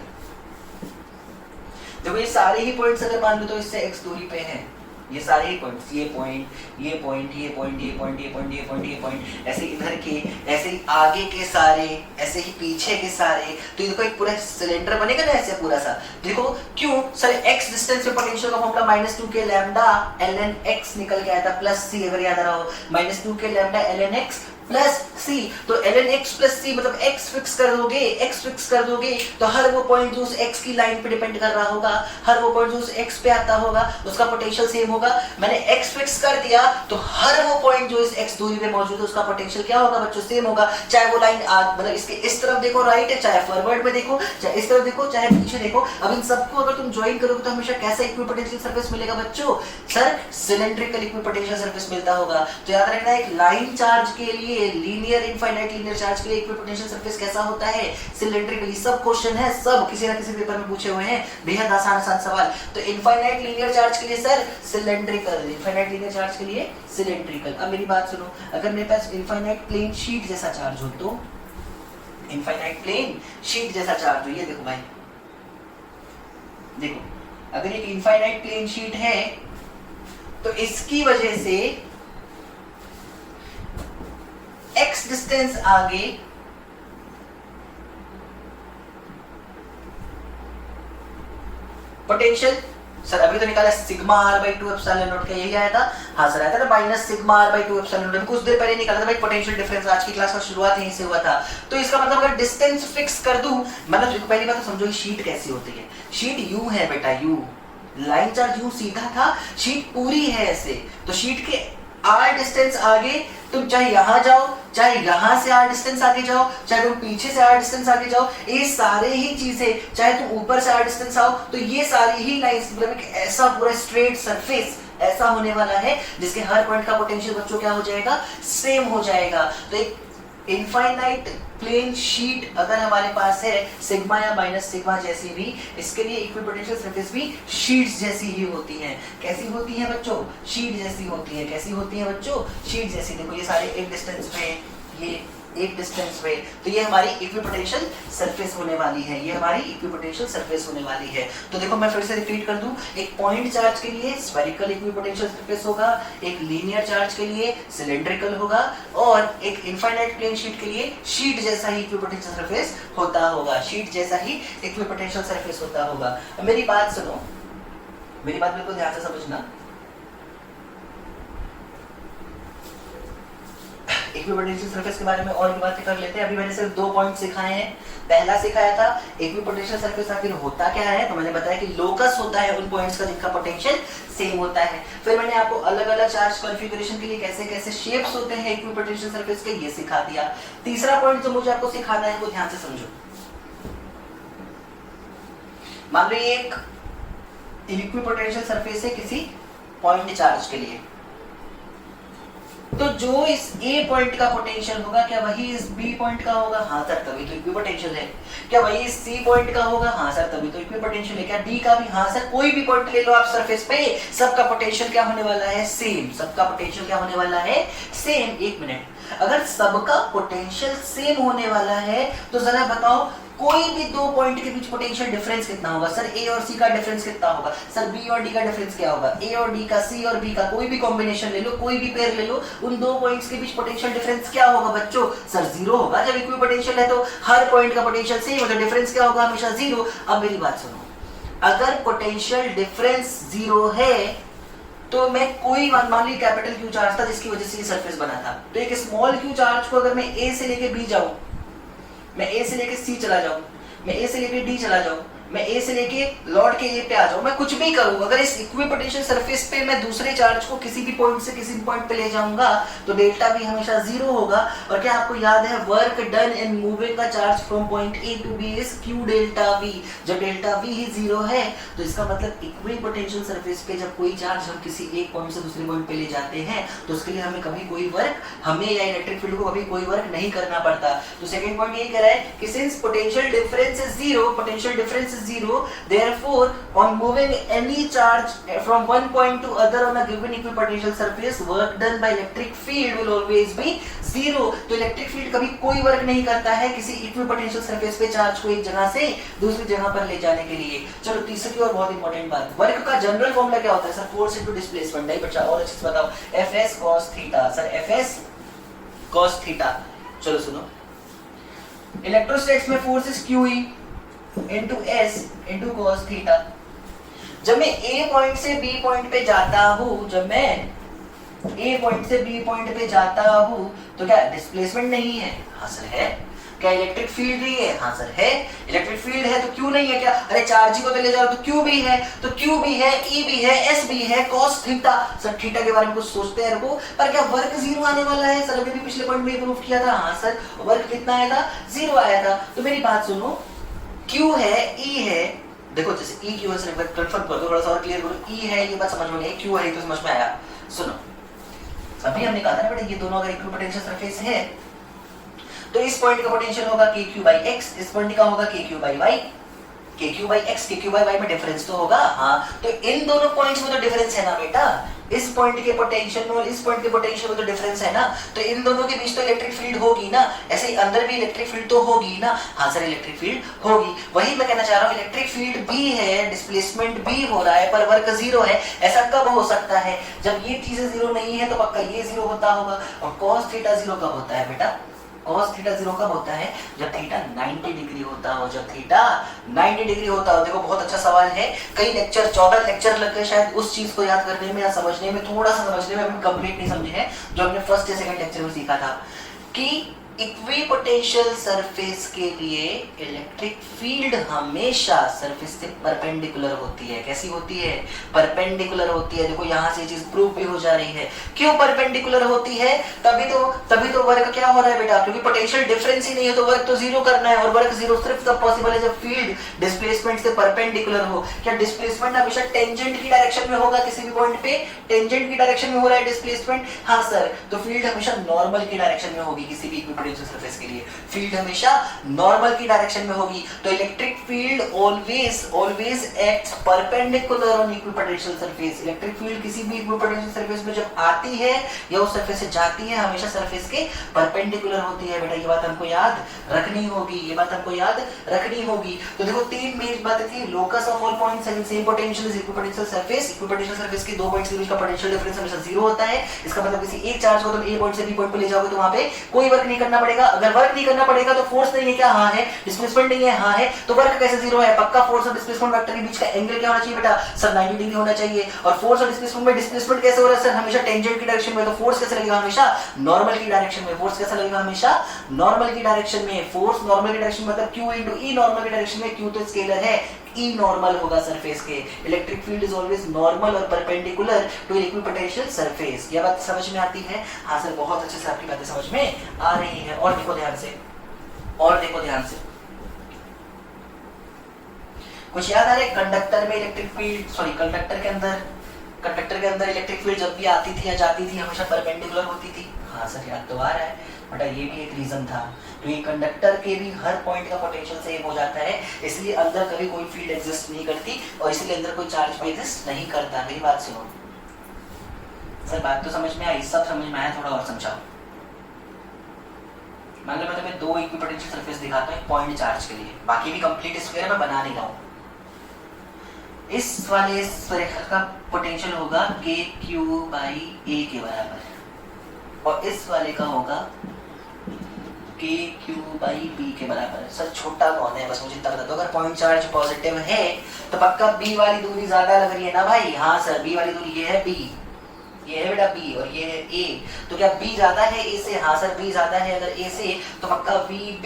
देखो ये सारे ही पॉइंट्स अगर मान लो तो इससे x दूरी पे हैं, ये सारे ही पॉइंट्स, ये पॉइंट, ये पॉइंट, ये पॉइंट, ये पॉइंट, ये पॉइंट, ये पॉइंट, ये पॉइंट, ऐसे इधर के, ऐसे ही आगे के सारे, ऐसे ही पीछे के सारे। तो ये देखो एक पूरा सिलेंडर बनेगा ना ऐसे पूरा सा। देखो क्यों सर, एक्स डिस्टेंस पे पोटेंशियल का फॉर्मूला -2 के लैम्डा ln x निकल के आया था प्लस c, अगर याद आ रहा हो, -2 के लैम्डा ln x प्लस सी। तो ln x प्लस सी मतलब x फिक्स कर दोगे, x फिक्स कर दोगे तो हर वो पॉइंट जो उस x की लाइन पे डिपेंड कर रहा होगा, हर वो पॉइंट जो उस x पे आता होगा उसका पोटेंशियल सेम होगा। मैंने x फिक्स कर दिया तो हर वो पॉइंट जो इस x दूरी पे मौजूद है उसका पोटेंशियल क्या होगा बच्चों, सेम होगा। चाहे वो लाइन मतलब इसके इस तरफ देखो राइट है, चाहे फॉरवर्ड में देखो, चाहे इस तरफ देखो, चाहे पीछे देखो। अब इन सबको अगर तुम ज्वाइन करोगे तो हमेशा कैसा इक्विपोटेंशियल सरफेस मिलेगा बच्चों, सर सिलेंड्रिकल इक्विपोटेंशियल सरफेस मिलता होगा। तो याद रखना एक लाइन चार्ज के लिए, लीनियर इनफाइनाइट लीनियर चार्ज के लिए इक्विपोटेंशियल सरफेस कैसा होता है, सिलेंड्रिकली। सब क्वेश्चन है, सब किसी ना किसी पेपर में पूछे हुए हैं, बेहद आसान आसान सवाल। तो इनफाइनाइट लीनियर चार्ज के लिए sir cylindrical, infinite linear charge के लिए सिलेंड्रिकल। अब मेरी बात सुनो, अगर मेरे पास इनफाइनाइट प्लेन शीट जैसा चार्ज हो, तो इनफाइनाइट प्लेन शीट जैसा चार्ज हो, ये देखो भाई, देखो अगर एक इनफाइनाइट प्लेन शीट है तो इसकी वजह से x डिस्टेंस आगे पोटेंशियल, सर अभी तो निकाला sigma r by 2 epsilon not का, यही आया था। हाँ सर आया था ना minus sigma r by 2 epsilon not, कुछ देर पहले निकाला था भाई पोटेंशियल डिफरेंस, आज की क्लास का शुरुआत यहीं से हुआ था। तो इसका मतलब अगर डिस्टेंस फिक्स कर दूं, मतलब पहली बात तो समझो शीट कैसी होती है। शीट यू है बेटा, यू लाइन चार्ज यू सीधा था, शीट पूरी है ऐसे। तो शीट के r डिस्टेंस आगे तुम चाहे यहां जाओ, चाहे यहां से r डिस्टेंस आगे जाओ, चाहे तुम पीछे से r डिस्टेंस आगे जाओ, ये सारे ही चीजें, चाहे तुम ऊपर से r डिस्टेंस आओ, तो ये सारी ही लाइंस मतलब एक ऐसा पूरा स्ट्रेट सरफेस ऐसा होने वाला है जिसके हर पॉइंट का पोटेंशियल बच्चों क्या हो जाएगा, सेम हो जाएगा। तो एक इनफाइनाइट प्लेन शीट अगर हमारे पास है, सिग्मा या माइनस सिग्मा जैसी भी, इसके लिए इक्विपोटेंशियल सरफेस भी शीट्स जैसी ही होती हैं। कैसी होती हैं बच्चों, शीट जैसी होती है। कैसी होती है बच्चों, शीट जैसी। देखो ये सारे एक डिस्टेंस पे, ये एक डिस्टेंस पे, तो ये हमारी इक्विपोटेंशियल सरफेस होने वाली है, ये हमारी इक्विपोटेंशियल सरफेस होने वाली है। तो देखो मैं फिर से रिपीट कर दूं, एक पॉइंट चार्ज के लिए स्फेरिकल इक्विपोटेंशियल सरफेस होगा, एक लीनियर चार्ज के लिए सिलेंड्रिकल होगा, और एक इनफाइनाइट प्लेन शीट के लिए शीट जैसा ही इक्विपोटेंशियल सरफेस होता होगा, शीट जैसा ही इक्विपोटेंशियल सरफेस होता होगा। मेरी बात सुनो, मेरी बात बिल्कुल ध्यान से समझना। इक्विपोटेंशियल सरफेस के बारे में और भी बातें कर लेते हैं। अभी मैंने सिर्फ 2 पॉइंट सिखाए हैं। पहला सिखाया था इक्विपोटेंशियल सरफेस आखिर होता क्या है, तो मैंने बताया कि लोकस होता है उन पॉइंट्स का जिनका पोटेंशियल सेम होता है। फिर मैंने आपको अलग अलग चार्ज कॉन्फ़िगरेशन के लिए कैसे कैसे शेप्स होते हैं इक्विपोटेंशियल सरफेस के, ये सिखा दिया। तीसरा पॉइंट जो मुझे आपको सिखाना है वो ध्यान से समझो। मान लो ये एक इक्विपोटेंशियल सरफेस है किसी पॉइंट चार्ज के लिए, तो जो इस A पॉइंट का पोटेंशियल होगा क्या वही इस B पॉइंट का होगा, हाँ सर तभी तो इक्विपोटेंशियल है। क्या वही इस C पॉइंट का होगा, हाँ सर तभी तो इक्विपोटेंशियल है। क्या D का भी, हाँ सर। कोई भी पॉइंट ले लो आप सरफेस पे, सबका पोटेंशियल क्या होने वाला है, सेम। सबका पोटेंशियल क्या होने वाला है, सेम। एक मिनट, अगर सबका पोटेंशियल सेम होने वाला है तो जरा बताओ कोई भी 2 पॉइंट के बीच पोटेंशियल डिफरेंस कितना होगा। सर A और C का डिफरेंस कितना होगा, सर B और D का डिफरेंस क्या होगा, A और D का, C और B का, कोई भी कॉम्बिनेशन ले लो, कोई भी पेयर ले लो, उन 2 पॉइंट्स के बीच पोटेंशियल डिफरेंस क्या होगा बच्चों, सर 0 होगा। जब इक्विपोटेंशियल है तो हर पॉइंट का पोटेंशियल सेम होगा, डिफरेंस क्या होगा, हमेशा 0। अब मेरी बात सुनो, अगर पोटेंशियल डिफरेंस 0 है तो मैं कोई मान ली कैपिटल Q चार्ज था जिसकी वजह से ये सरफेस बना था, तो एक स्मॉल q चार्ज को अगर मैं A से लेके B जाऊं, मैं A से लेके C चला जाऊं, मैं A से लेके D चला जाऊं, मैं A से लेके लौट के A पे आ जाऊं, मैं कुछ भी करूं, अगर इस इक्विपोटेंशियल सरफेस पे मैं दूसरे चार्ज को किसी भी पॉइंट से किसी भी पॉइंट पे ले जाऊंगा तो डेल्टा V हमेशा 0 होगा। और क्या आपको याद है, work done in moving a charge from point A to B इज Q डेल्टा V। जब डेल्टा V ही 0 है तो इसका मतलब इक्विपोटेंशियल सरफेस पे जब कोई चार्ज हम किसी एक पॉइंट से दूसरे पॉइंट पे ले जाते हैं तो उसके लिए हमें कभी कोई वर्क, हमें या इलेक्ट्रिक फील्ड को कभी कोई वर्क नहीं करना पड़ता। तो सेकंड पॉइंट ये कह रहा है कि since potential difference is 0, potential difference is 0, therefore on moving any charge from one point to other on a given equipotential surface, work done by electric field will always be 0. तो electric field कभी कोई work नहीं करता है किसी equipotential surface पे charge को एक जगह से दूसरी जगह पर ले जाने के लिए। चलो तीसरी और बहुत इंपॉर्टेंट बात, वर्क का जनरल फॉर्मूला क्या होता है सर? Force into displacement. नहीं बच्चा और अच्छे से बताओ, Fs cos theta. Sir Fs cos theta. चलो सुनो, इलेक्ट्रोस्टैटिक्स में force is QE into S into cos theta. जब मैं A पॉइंट से B पॉइंट पे जाता हूं, जब मैं A पॉइंट से B पॉइंट पे जाता हूं तो क्या डिस्प्लेसमेंट नहीं है? हाँ सर है। क्या इलेक्ट्रिक फील्ड नहीं है? हाँ सर है। इलेक्ट्रिक फील्ड है तो क्यू नहीं है क्या? अरे चार्ज को तो ले जा रहा तो क्यू भी है, तो क्यू भी है, ई भी है, एस भी है, cos थीटा। सर थीटा के बारे में कुछ सोचते हैं रुको, पर क्या वर्क 0 आने वाला है? सर अभी भी पिछले पॉइंट में प्रूव किया था। हाँ सर, वर्क कितना आया था? 0 आया था। तो मेरी बात सुनो, क्यू है, ई है, देखो जैसे ई क्यू है, सर कंफर्म कर दो, थोड़ा सा और क्लियर करो। ई है ये बात समझ में नहीं, क्यू है तो समझ में आया। सुनो, अभी हमने कहा था ना बेटा, ये दोनों अगर इक्विपोटेंशियल सरफेस है तो इस पॉइंट का पोटेंशियल होगा KQ/X, इस पॉइंट का होगा KQ/Y। KQ/X KQ/Y में डिफरेंस तो होगा। हाँ, तो इन दोनों पॉइंट्स में तो डिफरेंस है ना बेटा, इस पॉइंट के पोटेंशियल में और इस पॉइंट के पोटेंशियल में तो डिफरेंस है ना, तो इन दोनों के बीच तो इलेक्ट्रिक फील्ड होगी ना, ऐसे ही अंदर भी इलेक्ट्रिक फील्ड तो होगी ना। हाँ सर, इलेक्ट्रिक फील्ड होगी, वही मैं कहना चाह रहा हूँ, इलेक्ट्रिक फील्ड भी है, डिस्प्लेसमेंट भी हो रहा है, पर वर्क 0 है। ऐसा कब हो सकता है? जब ये चीजें 0 नहीं है तो पक्का ये 0 होता होगा। और cos थीटा 0 कब होता है बेटा? cos थीटा 0 कब होता है? जब थीटा 90 डिग्री होता हो, जब थीटा 90 डिग्री होता हो। देखो बहुत अच्छा सवाल है, कई लेक्चर 14 लेक्चर लग गए शायद उस चीज को याद करने में या समझने में, थोड़ा सा समझने में अभी कंप्लीट नहीं समझे हैं, जो हमने फर्स्ट या सेकंड लेक्चर में सीखा था कि इक्विपोटेंशियल सरफेस के लिए इलेक्ट्रिक फील्ड हमेशा सरफेस से परपेंडिकुलर होती है। कैसी होती है? परपेंडिकुलर होती है। देखो यहाँ से ये चीज प्रूव भी हो जा रही है। क्यों परपेंडिकुलर होती है? तभी तो वर्क क्या हो रहा है बेटा, क्योंकि पोटेंशियल डिफरेंस ही नहीं है तो वर्क तो 0 करना है, और वर्क 0 सिर्फ तब पॉसिबल है जब फील्ड डिस्प्लेसमेंट से परपेंडिकुलर हो। क्या डिस्प्लेसमेंट हमेशा टेंजेंट की डायरेक्शन में होगा? किसी भी पॉइंट पे टेंजेंट की डायरेक्शन में हो रहा है डिस्प्लेसमेंट? हाँ सर, तो फील्ड हमेशा नॉर्मल की डायरेक्शन में होगी। किसी भी इक्विपोटेंशियल सरफेस के लिए फील्ड हमेशा नॉर्मल की डायरेक्शन में होगी। तो electric field always acts perpendicular on equipotential surface. Electric field किसी भी इक्विपोटेंशियल सरफेस में जब आती है या उस सरफेस से जाती है, हमेशा सरफेस के परपेंडिकुलर होती है। बेटा ये बात हमको याद रखनी होगी, ये बात हमको याद रखनी होगी। तो देखो 3 मेन बातें थी, locus of all points and same potential is equipotential surface. Equipotential surface के 2 पॉइंट्स के बीच का पोटेंशियल डिफरेंस हमेशा 0 होता है। इसका मतलब किसी एक चार्ज को तुम A पॉइंट से B पॉइंट पे ले जाओगे तो वहां पे कोई वर्क नहीं करना पड़ेगा। अगर वर्क नहीं करना पड़ेगा तो फोर्स नहीं है क्या? हाँ है। डिस्प्लेसमेंट नहीं है? हाँ है। तो वर्क कैसे 0 है? पक्का फोर्स और डिस्प्लेसमेंट वेक्टर के बीच का एंगल क्या होना चाहिए बेटा? सर 90 डिग्री होना चाहिए। और फोर्स और डिस्प्लेसमेंट में डिस्प्लेसमेंट कैसे हो रहा है सर? हमेशा टेंजेंट की डायरेक्शन में। तो फोर्स कैसे लगेगा? हमेशा नॉर्मल की डायरेक्शन में। फोर्स कैसा लगेगा? हमेशा नॉर्मल की डायरेक्शन में। फोर्स नॉर्मल की डायरेक्शन मतलब Q * E नॉर्मल की डायरेक्शन में। Q तो स्केलर है, E नॉर्मल होगा सरफेस के। Electric field is always normal और परपेंडिकुलर टू इक्विपोटेंशियल सरफेस। ये बात समझ में आती है? हाँ सर, बहुत अच्छे से आपकी बातें समझ में आ रही है। और देखो ध्यान से, कुछ याद आ रहा है? कंडक्टर में इलेक्ट्रिक फील्ड, कंडक्टर के अंदर इलेक्ट्रिक फील्ड जब भी आती थी या जाती थी हमेशा परपेंडिकुलर होती थी। हाँ सर, याद तो आ रहा है बेटा, ये भी एक रीजन था क्योंकि कंडक्टर के भी हर पॉइंट का पोटेंशियल सेम हो जाता है, इसलिए अंदर कभी कोई फील्ड एग्जिस्ट नहीं करती और इसलिए अंदर कोई चार्ज भी एग्जिस्ट नहीं करता। मेरी बात सुनो सर, बात तो समझ में आई, सब समझ में आया, थोड़ा और समझाओ। मान लो मैं तुम्हें 2 इक्विपोटेंशियल सरफेस दिखाता हूँ पॉइंट चार्ज के लिए, बाकी भी कंप्लीट स्फीयर मैं बना नहीं रहा हूँ। इस वाले स्फीयर का पोटेंशियल होगा KQ/A के बराबर और इस वाले का होगा KQ/B के बराबर। सर छोटा कौन है? बस मुझे इतना बता दो। अगर पॉइंट चार्ज पॉजिटिव है तो पक्का B वाली दूरी ज्यादा लग रही है ना भाई? हाँ सर, B वाली दूरी ये है B, ये है बेटा B और ये है A। तो क्या B ज्यादा है A से? हाँ सर, B ज्यादा है अगर A से, तो पक्का VB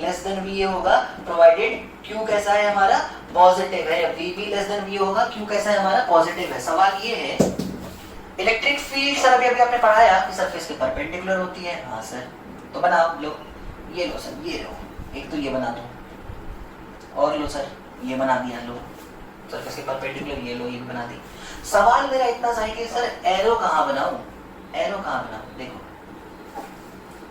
लेस देन VA होगा, प्रोवाइडेड Q कैसा है हमारा? पॉजिटिव है। VB लेस देन VA होगा, Q कैसा है हमारा? पॉजिटिव है। सवाल ये है, इलेक्ट्रिक फील्ड सर अभी आपने पढ़ाया कि सरफेस के परपेंडिकुलर होती है। हाँ सर, तो बनाओ, लो ये लो सर, ये लो, एक तो ये बना दो और लो सर ये बना दिया, लो सरफेस के परपेंडिकुलर, ये लो ये भी बना दी। सवाल मेरा इतना सा है कि सर एरो कहाँ बनाऊं? एरो कहाँ बनाऊं? देखो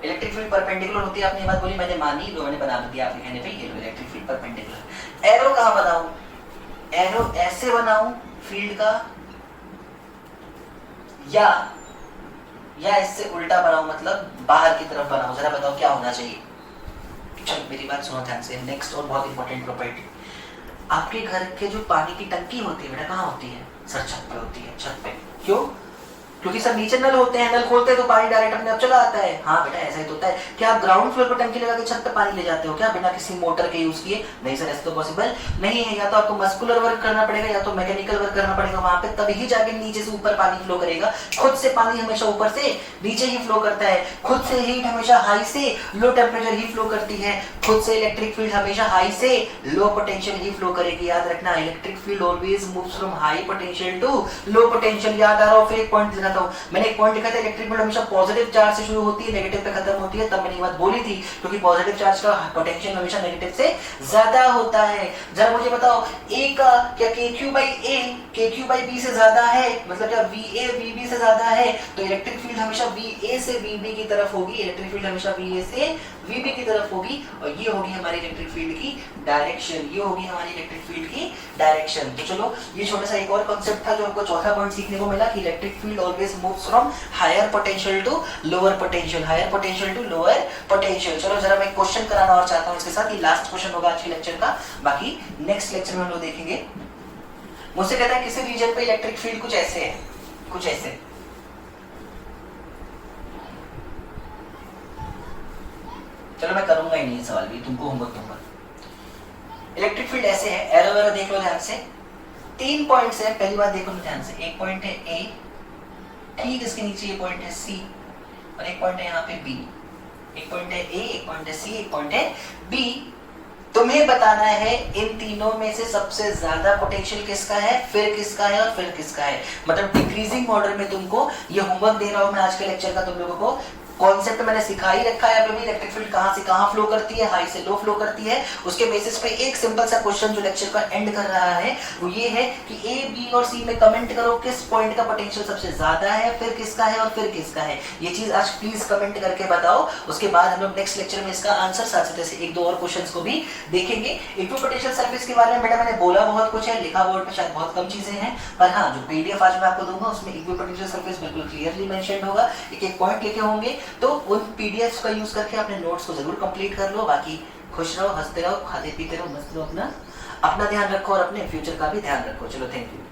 इलेक्ट्रिक फील्ड परपेंडिकुलर होती है, आपने ये बात बोली, मैंने मानी, लो मैंने बना दिया आपके कहने पे, ये लो इलेक्ट्रिक फील्ड परपेंडिकुलर। एरो कहाँ बनाऊं? एरो ऐसे बनाऊं फील्ड का, या इससे उल्टा बनाऊं, मतलब बाहर की तरफ बनाऊं? जरा बताओ क्या होना चाहिए। चलो मेरी बात सुनो ध्यान से। नेक्स्ट और बहुत इंपॉर्टेंट प्रॉपर्टी, आपके घर के जो पानी की टंकी होती है बेटा कहाँ होती है? सर छत पे होती है। छत पे क्यों? क्योंकि सब नीचे नल होते हैं, नल खोलते हैं तो पानी डायरेक्ट अपने आप चला आता है। हाँ बेटा ऐसा ही तो होता है। क्या आप ग्राउंड फ्लोर पर टंकी लगा के छत पे पानी ले जाते हो क्या बिना किसी मोटर के यूज किए? नहीं सर, ऐसा तो पॉसिबल नहीं है। या तो आपको मस्कुलर वर्क करना पड़ेगा या तो मैकेनिकल वर्क करना पड़ेगा वहां पे, तभी जाके नीचे से ऊपर पानी फ्लो करेगा। खुद से पानी हमेशा ऊपर से नीचे ही फ्लो करता है। खुद से हीट हमेशा हाई से लो टेम्परेचर ही फ्लो करती है। खुद से इलेक्ट्रिक फील्ड हमेशा हाई से लो पोटेंशियल ही फ्लो करेगी। याद रखना, electric field always moves from high potential to low potential. याद आ रहा हो? फिर एक पॉइंट दिखाता हूं मैंने, एक पॉइंट लिखा था इलेक्ट्रिक फील्ड हमेशा पॉजिटिव चार्ज से शुरू होती है, नेगेटिव पे खत्म होती है। तब मैंने ये बात बोली थी क्योंकि पॉजिटिव चार्ज का पोटेंशियल हमेशा नेगेटिव से ज्यादा होता है। जरा मुझे बताओ, ए का क्या KQ बाई B से ज्यादा है? मतलब क्या VA VB से ज्यादा है? तो इलेक्ट्रिक फील्ड हमेशा VA से VB की तरफ होगी। इलेक्ट्रिक फील्ड हमेशा VA से VB की तरफ होगी और ये होगी हमारी इलेक्ट्रिक फील्ड की डायरेक्शन। ये होगी हमारी इलेक्ट्रिक फील्ड की डायरेक्शन। तो चलो ये छोटा सा एक और कॉन्सेप्ट था जो हमको चौथा पॉइंट सीखने को मिला कि electric field always moves from higher potential to lower potential, higher potential to lower potential. चलो जरा मैं क्वेश्चन कराना और चाहता हूं इसके साथ। ये लास्ट क्वेश्चन होगा आज के लेक्चर का, बाकी नेक्स्ट लेक्चर में हम लोग देखेंगे। मुझसे कहता है किसी रीजन पे इलेक्ट्रिक फील्ड कुछ ऐसे है, कुछ ऐसे। चलो मैं करूंगा ही नहीं सवाल भी, तुमको होमवर्क दूंगा। इलेक्ट्रिक फील्ड ऐसे है, एरो वेरो देख लो ध्यान से। 3 पॉइंट्स है, पहली बात देखो ध्यान से। एक पॉइंट है ए, ठीक इसके नीचे ये पॉइंट है सी, और एक पॉइंट है यहाँ पे बी। एक पॉइंट है ए, एक पॉइंट है सी, एक पॉइंट है बी। तुम्हें बताना है इन तीनों में से सबसे ज्यादा पोटेंशियल किसका है, फिर किसका है और फिर किसका है। मतलब डिक्रीजिंग ऑर्डर में तुमको ये होमवर्क दे रहा हूं मैं आज के लेक्चर का। तुम लोगों को कॉन्सेप्ट मैंने सिखा ही रखा है अभी। इलेक्ट्रिक फील्ड कहां से कहां फ्लो करती है, हाई से लो फ्लो करती है। उसके बेसिस पे एक सिंपल सा क्वेश्चन जो लेक्चर का एंड कर रहा है वो ये है कि ए, बी और सी में कमेंट करो किस पॉइंट का पोटेंशियल सबसे ज्यादा है, फिर किसका है और फिर किसका है। ये चीज आज प्लीज कमेंट करके बताओ। उसके बाद हम लोग नेक्स्ट लेक्चर में इसका आंसर साथ साथ ऐसे एक दो और क्वेश्चंस को भी देखेंगे। इक्विपोटेंशियल सरफेस के बारे में बेटा मैंने बोला बहुत कुछ है, लिखा बोर्ड पे शायद बहुत कम चीजें हैं, पर हाँ जो पीडीएफ आज मैं आपको दूंगा उसमें इक्विपोटेंशियल सरफेस बिल्कुल क्लियरली मेंशन्ड होगा। एक एक पॉइंट लिखे होंगे, तो उन पीडीएफ का यूज करके अपने नोट्स को जरूर कंप्लीट कर लो। बाकी खुश रहो, हंसते रहो, खाते पीते रहो, मस्त रहो, अपना ध्यान रखो और अपने फ्यूचर का भी ध्यान रखो। चलो थैंक यू।